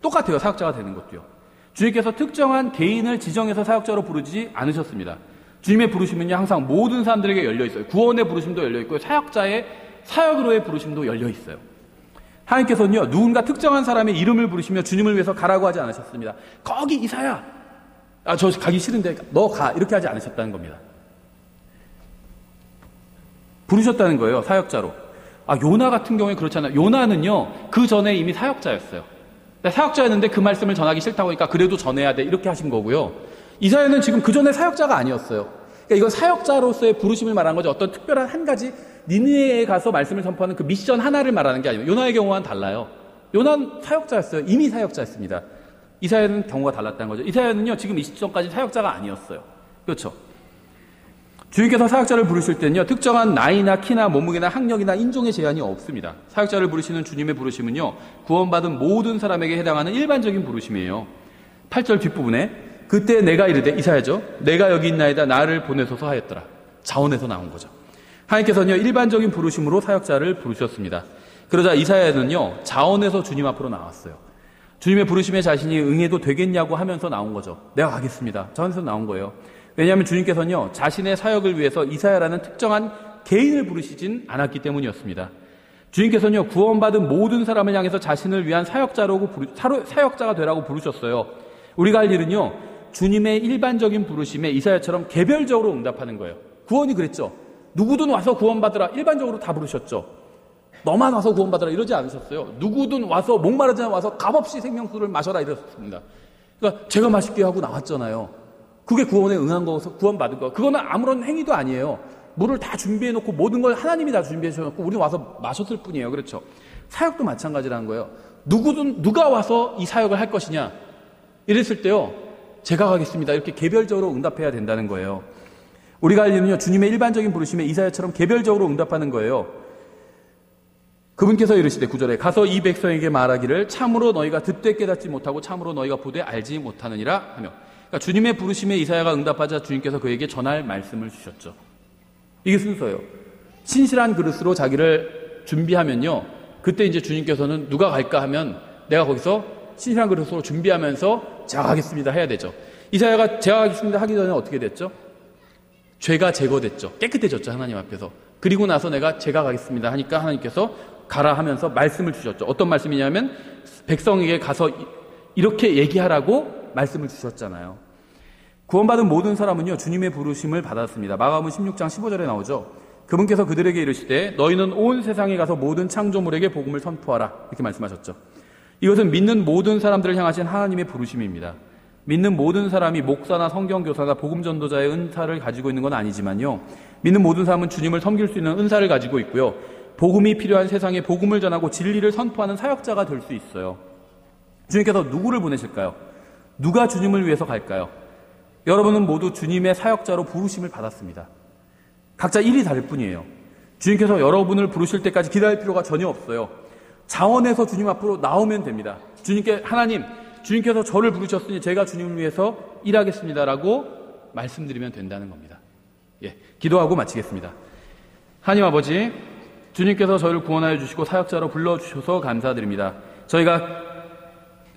똑같아요. 사역자가 되는 것도요. 주님께서 특정한 개인을 지정해서 사역자로 부르지 않으셨습니다. 주님의 부르심은요, 항상 모든 사람들에게 열려 있어요. 구원의 부르심도 열려 있고요, 사역자의 사역으로의 부르심도 열려 있어요. 하나님께서는요, 누군가 특정한 사람의 이름을 부르시며 주님을 위해서 가라고 하지 않으셨습니다. 거기 이사야, 저 가기 싫은데 너 가, 이렇게 하지 않으셨다는 겁니다. 부르셨다는 거예요, 사역자로. 요나 같은 경우에 그렇잖아요. 요나는요, 그 전에 이미 사역자였어요. 사역자였는데 그 말씀을 전하기 싫다고 하니까 그래도 전해야 돼, 이렇게 하신 거고요. 이사야는 지금 그 전에 사역자가 아니었어요. 그러니까 이건 사역자로서의 부르심을 말하는 거죠. 어떤 특별한 한 가지 니느웨에 가서 말씀을 선포하는 그 미션 하나를 말하는 게 아니에요. 요나의 경우와는 달라요. 요나는 사역자였어요. 이미 사역자였습니다. 이사야는 경우가 달랐다는 거죠. 이사야는요, 지금 이 시점까지 사역자가 아니었어요. 그렇죠. 주님께서 사역자를 부르실 때는요, 특정한 나이나 키나 몸무게나 학력이나 인종의 제한이 없습니다. 사역자를 부르시는 주님의 부르심은요, 구원받은 모든 사람에게 해당하는 일반적인 부르심이에요. 8절 뒷부분에 그때 내가 이르되, 이사야죠, 내가 여기 있나이다 나를 보내소서 하였더라. 자원에서 나온 거죠. 하나님께서는요, 일반적인 부르심으로 사역자를 부르셨습니다. 그러자 이사야는요, 자원에서 주님 앞으로 나왔어요. 주님의 부르심에 자신이 응해도 되겠냐고 하면서 나온 거죠. 내가 가겠습니다. 자원에서 나온 거예요. 왜냐하면 주님께서는요, 자신의 사역을 위해서 이사야라는 특정한 개인을 부르시진 않았기 때문이었습니다. 주님께서는요, 구원받은 모든 사람을 향해서 자신을 위한 사역자가 되라고 부르셨어요. 우리가 할 일은요, 주님의 일반적인 부르심에 이사야처럼 개별적으로 응답하는 거예요. 구원이 그랬죠. 누구든 와서 구원받으라, 일반적으로 다 부르셨죠. 너만 와서 구원받으라 이러지 않으셨어요. 누구든 와서 목마르지 않아 와서 값없이 생명수를 마셔라 이러셨습니다. 그러니까 제가 맛있게 하고 나왔잖아요. 그게 구원에 응한 거서 구원받은 거. 그거는 아무런 행위도 아니에요. 물을 다 준비해놓고 모든 걸 하나님이 다 준비해주셔놓고 우리는 와서 마셨을 뿐이에요. 그렇죠. 사역도 마찬가지라는 거예요. 누가 와서 이 사역을 할 것이냐 이랬을 때요, 제가 가겠습니다 이렇게 개별적으로 응답해야 된다는 거예요. 우리가 할 일은요, 주님의 일반적인 부르심에 이사야처럼 개별적으로 응답하는 거예요. 그분께서 이르시되 9절에 가서 이 백성에게 말하기를 참으로 너희가 듣되 깨닫지 못하고 참으로 너희가 보되 알지 못하느니라 하며, 그러니까 주님의 부르심에 이사야가 응답하자 주님께서 그에게 전할 말씀을 주셨죠. 이게 순서예요. 신실한 그릇으로 자기를 준비하면요, 그때 이제 주님께서는 누가 갈까 하면 내가 거기서 신실한 그릇으로 준비하면서 제가 가겠습니다 해야 되죠. 이사야가 제가 가겠습니다 하기 전에 어떻게 됐죠? 죄가 제거됐죠. 깨끗해졌죠. 하나님 앞에서. 그리고 나서 내가 제가 가겠습니다 하니까 하나님께서 가라 하면서 말씀을 주셨죠. 어떤 말씀이냐면 백성에게 가서 이렇게 얘기하라고 말씀을 주셨잖아요. 구원받은 모든 사람은요, 주님의 부르심을 받았습니다. 마가복음 16장 15절에 나오죠. 그분께서 그들에게 이르시되 너희는 온 세상에 가서 모든 창조물에게 복음을 선포하라. 이렇게 말씀하셨죠. 이것은 믿는 모든 사람들을 향하신 하나님의 부르심입니다. 믿는 모든 사람이 목사나 성경교사나 복음전도자의 은사를 가지고 있는 건 아니지만요, 믿는 모든 사람은 주님을 섬길 수 있는 은사를 가지고 있고요, 복음이 필요한 세상에 복음을 전하고 진리를 선포하는 사역자가 될 수 있어요. 주님께서 누구를 보내실까요? 누가 주님을 위해서 갈까요? 여러분은 모두 주님의 사역자로 부르심을 받았습니다. 각자 일이 다를 뿐이에요. 주님께서 여러분을 부르실 때까지 기다릴 필요가 전혀 없어요. 자원해서 주님 앞으로 나오면 됩니다. 하나님, 주님께서 저를 부르셨으니 제가 주님을 위해서 일하겠습니다라고 말씀드리면 된다는 겁니다. 기도하고 마치겠습니다. 하나님 아버지, 주님께서 저를 구원하여 주시고 사역자로 불러주셔서 감사드립니다. 저희가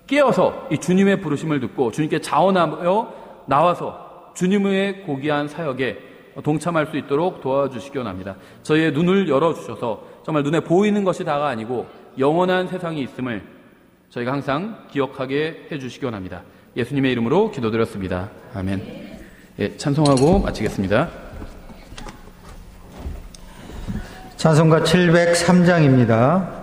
깨어서 이 주님의 부르심을 듣고 주님께 자원하여 나와서 주님의 고귀한 사역에 동참할 수 있도록 도와주시기 원합니다. 저희의 눈을 열어주셔서 정말 눈에 보이는 것이 다가 아니고 영원한 세상이 있음을 저희가 항상 기억하게 해주시기 원합니다. 예수님의 이름으로 기도드렸습니다. 아멘. 찬송하고 마치겠습니다. 찬송가 703장입니다.